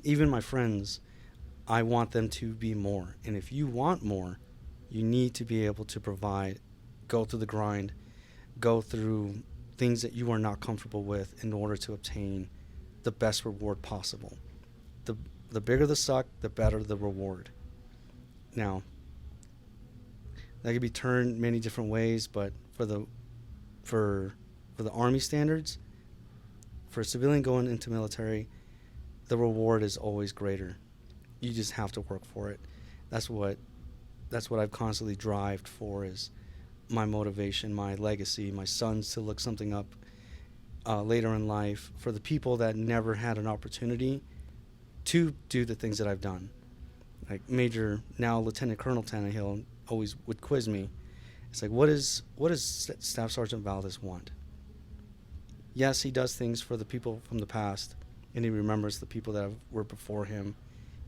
even my friends. I want them to be more. And if you want more, you need to be able to provide, go through the grind, go through things that you are not comfortable with in order to obtain the best reward possible. The bigger the suck, the better the reward. Now, that could be turned many different ways, but for the Army standards, for a civilian going into military, the reward is always greater. You just have to work for it. That's what I've constantly drived for, is my motivation, my legacy, my sons to look something up later in life, for the people that never had an opportunity to do the things that I've done. Like now Lieutenant Colonel Tannehill always would quiz me. It's like, what does Staff Sergeant Valdez want? Yes, he does things for the people from the past, and he remembers the people that were before him.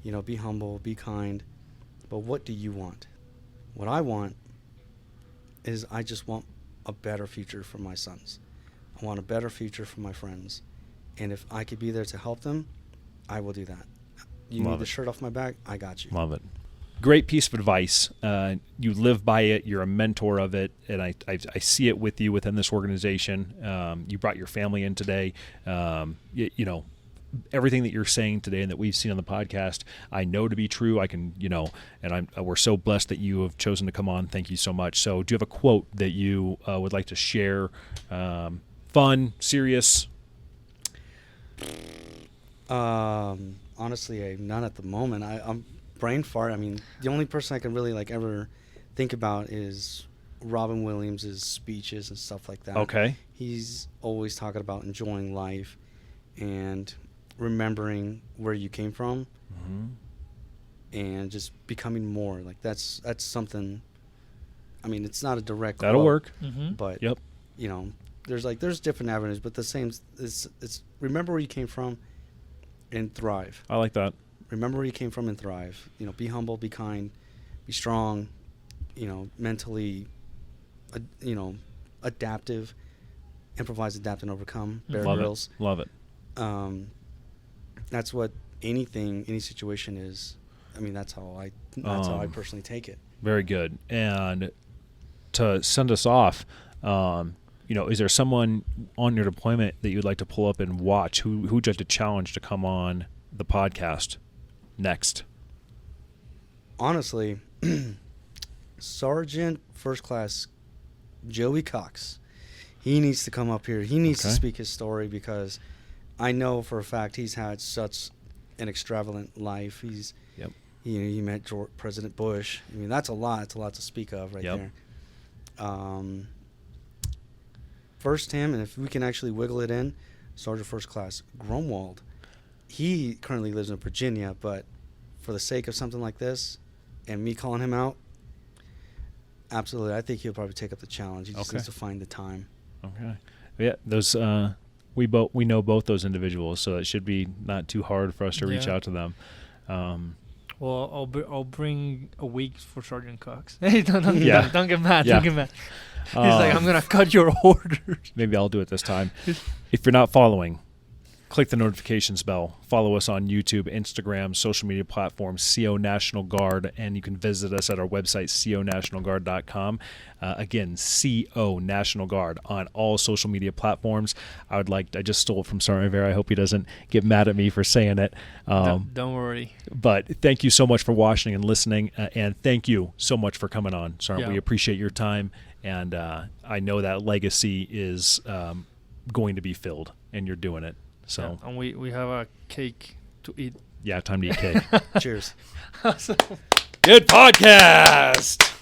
You know, be humble, be kind. But what do you want? What I want is, I just want a better future for my sons. I want a better future for my friends. And if I could be there to help them, I will do that. You need the shirt off my back, I got you. Love it. Great piece of advice. You live by it. You're a mentor of it, and I see it with you within this organization. You brought your family in today. You know, everything that you're saying today and that we've seen on the podcast, I know to be true. I can, and we're so blessed that you have chosen to come on. Thank you so much. So, do you have a quote that you would like to share? Fun, serious? Honestly, none at the moment. I'm brain fart. I mean, the only person I can really ever think about is Robin Williams' speeches and stuff like that. Okay. He's always talking about enjoying life and remembering where you came from, and just becoming more. Like that's something. I mean, it's not a direct That'll quote, work. but Yep. There's different avenues, but the same. It's remember where you came from and thrive. I like that. Remember where you came from and thrive. Be humble, be kind, be strong. Mentally, adaptive. Improvise, adapt, and overcome. Bear Grylls. Love it. That's what any situation is. I mean, that's how I personally take it. Very good. And to send us off, is there someone on your deployment that you'd like to pull up and watch? Who would you like to challenge to come on the podcast next? Honestly, Sergeant First Class Joey Cox. He needs to come up here. He needs to speak his story, because I know for a fact he's had such an extravagant life. He met President Bush. I mean, that's a lot. It's a lot to speak of right there. First him, and if we can actually wiggle it in, Sergeant First Class Grumwald. He currently lives in Virginia, but for the sake of something like this and me calling him out, absolutely, I think he'll probably take up the challenge. He just needs to find the time. Okay. Yeah, those we know both those individuals, so it should be not too hard for us to reach out to them. Well, I'll bring a week for Sergeant Cox. Hey, don't get mad. Yeah. Don't get mad. He's like, I'm gonna cut your orders. Maybe I'll do it this time. If you're not following, click the notifications bell. Follow us on YouTube, Instagram, social media platforms, CO National Guard, and you can visit us at our website, conationalguard.com. Again, CO National Guard on all social media platforms. I just stole it from Sergeant Rivera. I hope he doesn't get mad at me for saying it. Don't worry. But thank you so much for watching and listening, and thank you so much for coming on, Sergeant. Yeah. We appreciate your time, and I know that legacy is going to be filled, and you're doing it. So, and we have a cake to eat. Yeah, time to eat cake. Cheers. Awesome. Good podcast.